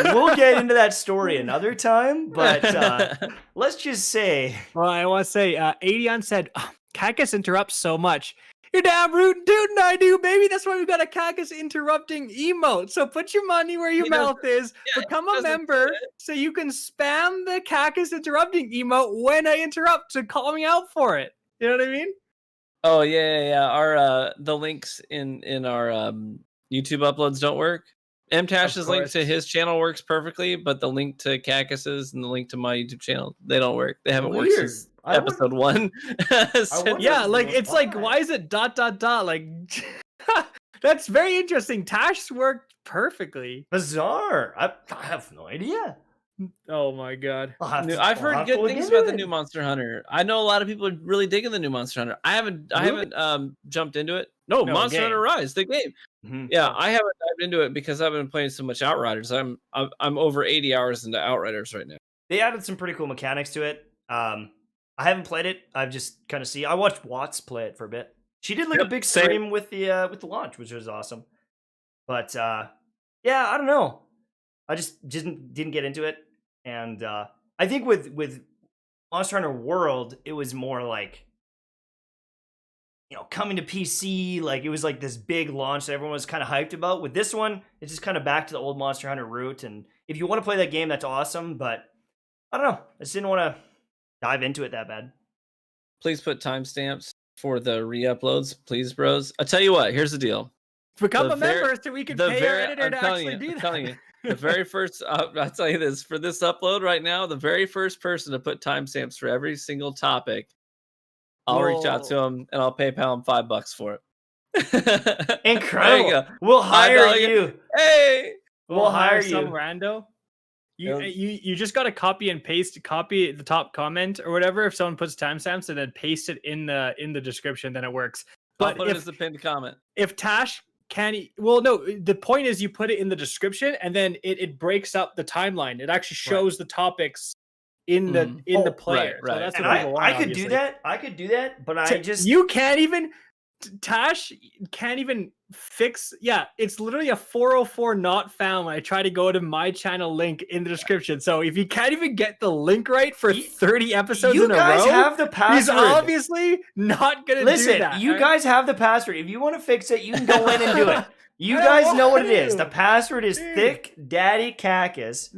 We'll get into that story another time, but let's just say. Well, I want to say, Adion said, Kackis interrupts so much. You're damn rootin' tootin' I do, baby. That's why we've got a Kackis interrupting emote. So put your money where your mouth is. Become a member so you can spam the Kackis interrupting emote when I interrupt to call me out for it. You know what I mean? Oh yeah. Our the links in our YouTube uploads don't work. Mtash's link to his channel works perfectly, but the link to Kackis's and the link to my YouTube channel, they don't work. They haven't worked since episode 1. Yeah, like it's like, why is it ... Like that's very interesting. Tash's worked perfectly. Bizarre. I have no idea. Oh my god. I've heard good things about the new Monster Hunter. I know a lot of people are really digging the new Monster Hunter. I haven't jumped into it. No, Monster Hunter Rise, the game. Mm-hmm. Yeah, I haven't dived into it because I've been playing so much Outriders. I'm over 80 hours into Outriders right now. They added some pretty cool mechanics to it. I haven't played it. I've just kind of I watched Watts play it for a bit. She did like a big stream with the launch, which was awesome. But yeah, I don't know. I just didn't get into it, and I think with Monster Hunter World, it was more like, coming to PC. Like, it was like this big launch that everyone was kind of hyped about. With this one, it's just kind of back to the old Monster Hunter route. And if you want to play that game, that's awesome. But I don't know. I just didn't want to dive into it that bad. Please put timestamps for the re-uploads, please, bros. I'll tell you what. Here's the deal. Become a member so we can pay our editor to actually do that. I'm telling you, the very first, I'll tell you this, for this upload right now, the very first person to put timestamps for every single topic, I'll reach out to him and I'll PayPal him $5 for it. Incredible. We'll hire you. Hey, we'll hire some rando. You just got to copy the top comment or whatever. If someone puts timestamps and then paste it in the description, then it works. But put it as the pinned comment. If Tash the point is you put it in the description and then it breaks up the timeline. It actually shows the topics in the player. Right. So that's what people want, I could do that. I could do that, but you can't even. Tash can't even fix. Yeah, it's literally a 404 not found when I try to go to my channel link in the description. So if you can't even get the link right for 30 episodes in a row, you guys have the password. He's obviously not gonna do that. You guys have the password. If you want to fix it, you can go in and do it. You guys know what it is. The password is Thick Daddy Kackis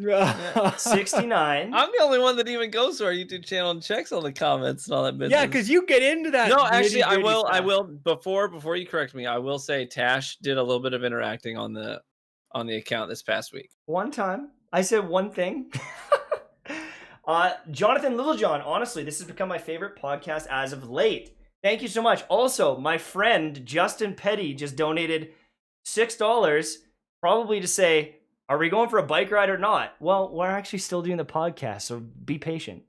69. I'm the only one that even goes to our YouTube channel and checks all the comments and all that business. Yeah, because you get into that. No, actually, I will. Before you correct me, I will say Tash did a little bit of interacting on the account this past week. One time, I said one thing. Jonathan Littlejohn, honestly, this has become my favorite podcast as of late. Thank you so much. Also, my friend Justin Petty just donated $6, probably to say, are we going for a bike ride or not? Well, we're actually still doing the podcast, so be patient.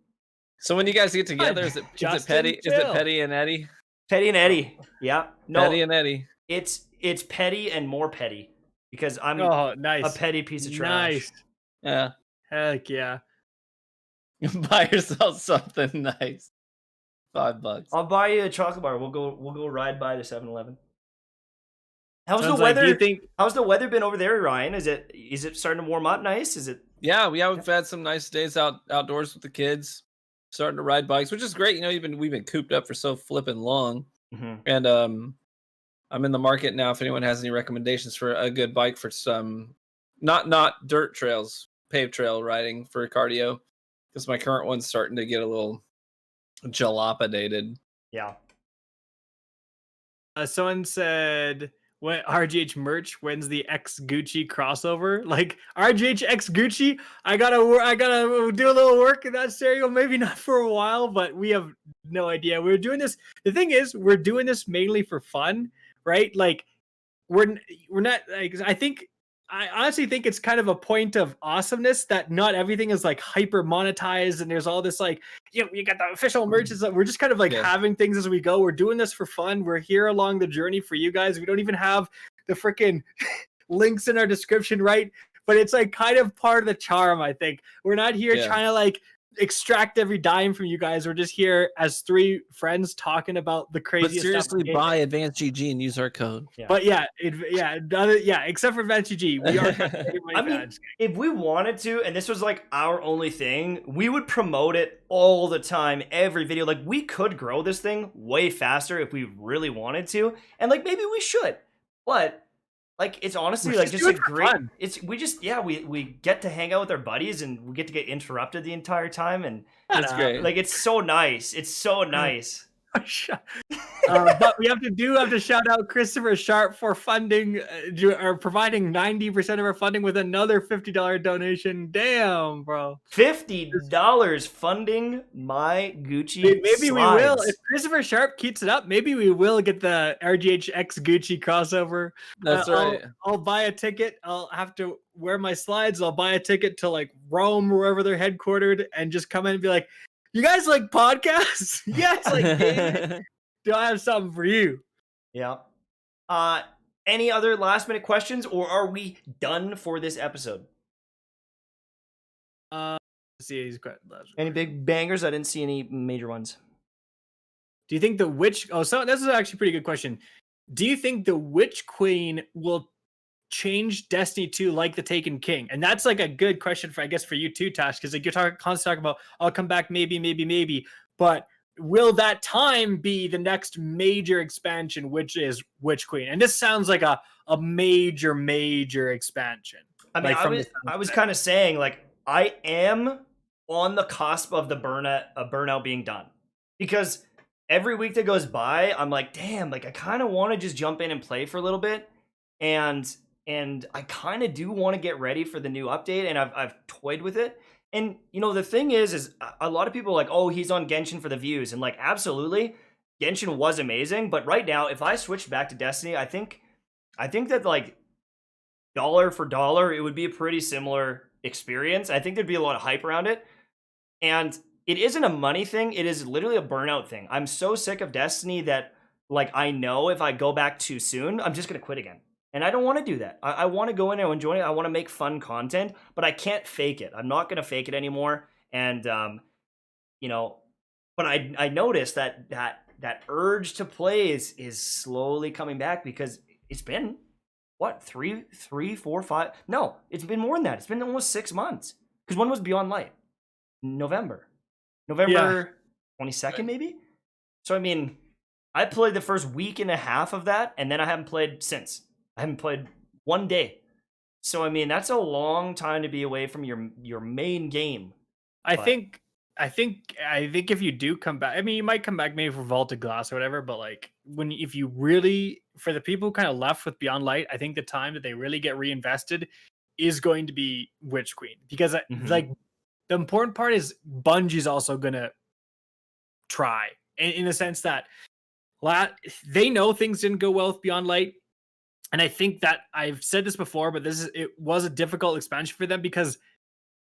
So when you guys get together, is it Petty? Is it Petty and Eddie? Petty and Eddie. Yeah. No, Petty and Eddie. It's Petty and more petty because I'm nice. a petty piece of trash. Nice. Yeah. Heck yeah. Buy yourself something nice. $5. I'll buy you a chocolate bar. We'll go ride by the 7-Eleven. How's Sounds the weather? Like, how's the weather been over there, Ryan? Is it starting to warm up nice? Is it? Yeah, we've had some nice days outdoors with the kids, starting to ride bikes, which is great. You know, we've been cooped up for so flipping long, and I'm in the market now. If anyone has any recommendations for a good bike for some not dirt trails, paved trail riding for cardio, because my current one's starting to get a little jalapedated. Yeah. Someone said, when RGH merch wins the X Gucci crossover, like RGH X Gucci, I gotta do a little work in that stereo. Maybe not for a while, but we have no idea. We're doing this. The thing is, we're doing this mainly for fun, right? Like we're not like, I think I honestly think it's kind of a point of awesomeness that not everything is like hyper monetized and there's all this like, you got the official merchants. We're just kind of like having things as we go. We're doing this for fun. We're here along the journey for you guys. We don't even have the freaking links in our description, right? But it's like kind of part of the charm, I think. We're not here trying to like extract every dime from you guys. We're just here as three friends talking about the craziest But seriously, stuff. buy Advanced GG and use our code. Yeah. But except for Advanced GG, we are. I mean, if we wanted to, and this was like our only thing, we would promote it all the time, every video. Like we could grow this thing way faster if we really wanted to, and like maybe we should, but. Like it's honestly like just a great. Fun. It's we get to hang out with our buddies and we get interrupted the entire time and that's great. Like it's so nice. It's so nice. But we have to shout out Christopher Sharp for funding or providing 90% of our funding with another $50 donation. Damn, bro. $50 funding my Gucci. Maybe we will. If Christopher Sharp keeps it up, maybe we will get the RGH X Gucci crossover. That's right. I'll buy a ticket. I'll have to wear my slides. I'll buy a ticket to like Rome, wherever they're headquartered, and just come in and be like, you guys like podcasts? You guys like games? Do I have something for you? Yeah. Any other last minute questions, or are we done for this episode? Let's see. Any big bangers? I didn't see any major ones. Do you think the Witch? Oh, so this is actually a pretty good question. Do you think the Witch Queen will change Destiny 2 like the Taken King? And that's like a good question for, I guess, for you too, Tash, because like you're constantly talking about, I'll come back, maybe, but will that time be the next major expansion, which is Witch Queen? And this sounds like a major expansion. I mean, like I was kind of saying like I am on the cusp of the burnout being done, because every week that goes by, I'm like, damn, like I kind of want to just jump in and play for a little bit, and I kind of do want to get ready for the new update, and I've toyed with it. And, you know, the thing is a lot of people are like, oh, he's on Genshin for the views. And, like, absolutely, Genshin was amazing. But right now, if I switched back to Destiny, I think that, like, dollar for dollar, it would be a pretty similar experience. I think there'd be a lot of hype around it. And it isn't a money thing. It is literally a burnout thing. I'm so sick of Destiny that, like, I know if I go back too soon, I'm just going to quit again. And I don't want to do that. I want to go in there and enjoy it. I want to make fun content, but I can't fake it. I'm not going to fake it anymore. And, you know, but I noticed that urge to play is slowly coming back, because it's been, what, 3, 4, 5? No, it's been more than that. It's been almost 6 months. Because when was Beyond Light? November 22nd, maybe? So, I mean, I played the first week and a half of that, and then I haven't played since. I haven't played one day. So, I mean, that's a long time to be away from your main game. I think if you do come back, I mean, you might come back maybe for Vaulted Glass or whatever, but like if you really, for the people who kind of left with Beyond Light, I think the time that they really get reinvested is going to be Witch Queen, because like the important part is Bungie's also going to try in the sense that they know things didn't go well with Beyond Light. And I think that I've said this before, but it was a difficult expansion for them, because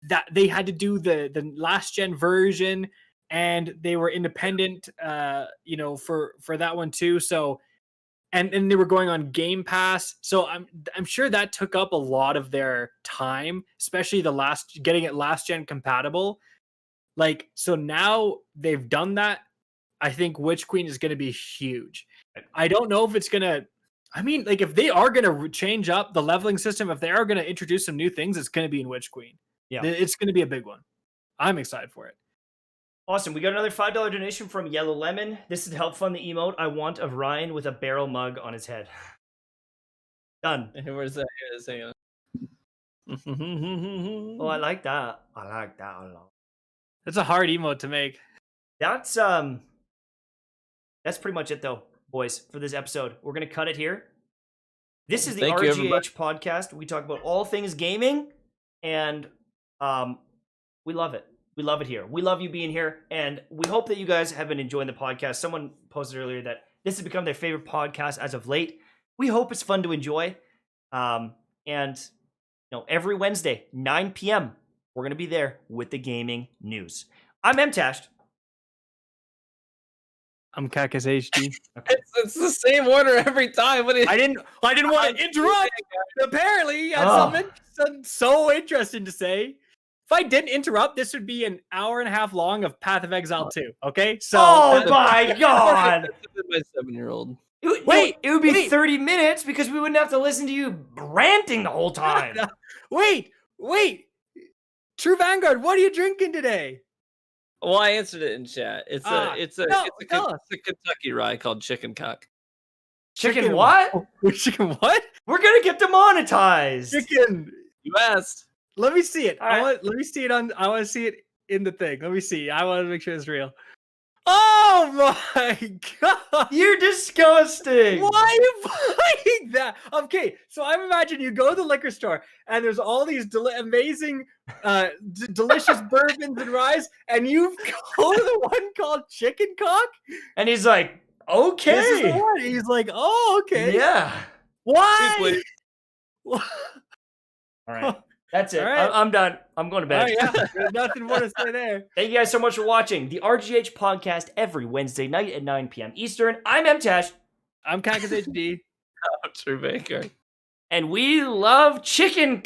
that they had to do the last gen version, and they were independent, you know, for that one too. So, and they were going on Game Pass. So I'm sure that took up a lot of their time, especially getting it last gen compatible. Like, so now they've done that. I think Witch Queen is going to be huge. I don't know if it's going to, I mean, like, if they are going to change up the leveling system, if they are going to introduce some new things, it's going to be in Witch Queen. Yeah, it's going to be a big one. I'm excited for it. Awesome. We got another $5 donation from Yellow Lemon. This is to help fund the emote I want of Ryan with a barrel mug on his head. Done. Where's that? Hang on. Oh, I like that. I like that a lot. That's a hard emote to make. That's pretty much it, though, boys, for this episode. We're going to cut it here. This is the RGH podcast. We talk about all things gaming, and we love it. We love it here. We love you being here, and we hope that you guys have been enjoying the podcast. Someone posted earlier that this has become their favorite podcast as of late. We hope it's fun to enjoy. And every Wednesday, 9 p.m., we're going to be there with the gaming news. I'm Mtashed. I'm KackisHD. It's the same order every time. I didn't want to interrupt. Apparently, you had something so interesting to say. If I didn't interrupt, this would be an hour and a half long of Path of Exile 2. Okay, so my god! My 7-year-old. It would be 30 minutes because we wouldn't have to listen to you ranting the whole time. Wait. True Vanguard, what are you drinking today? Well, I answered it in chat. It's a Kentucky rye called Chicken Cock. Chicken what? Chicken what? We're gonna get demonetized. Chicken. You asked. Let me see it. All right. Let me see it on. I want to see it in the thing. Let me see. I want to make sure it's real. Oh my god! You're disgusting. Why are you buying that? Okay, so I imagine you go to the liquor store and there's all these amazing, delicious bourbons and ryes, and you go to the one called Chicken Cock, And he's like, okay. This is the one. He's like, oh, okay. Yeah. Why? All right. That's it. All right. I'm done. I'm going to bed. Oh, yeah. There's nothing more to say there. Thank you guys so much for watching the RGH podcast every Wednesday night at 9 p.m. Eastern. I'm Mtashed. I'm KackisHD. True Vanguard. And we love chicken.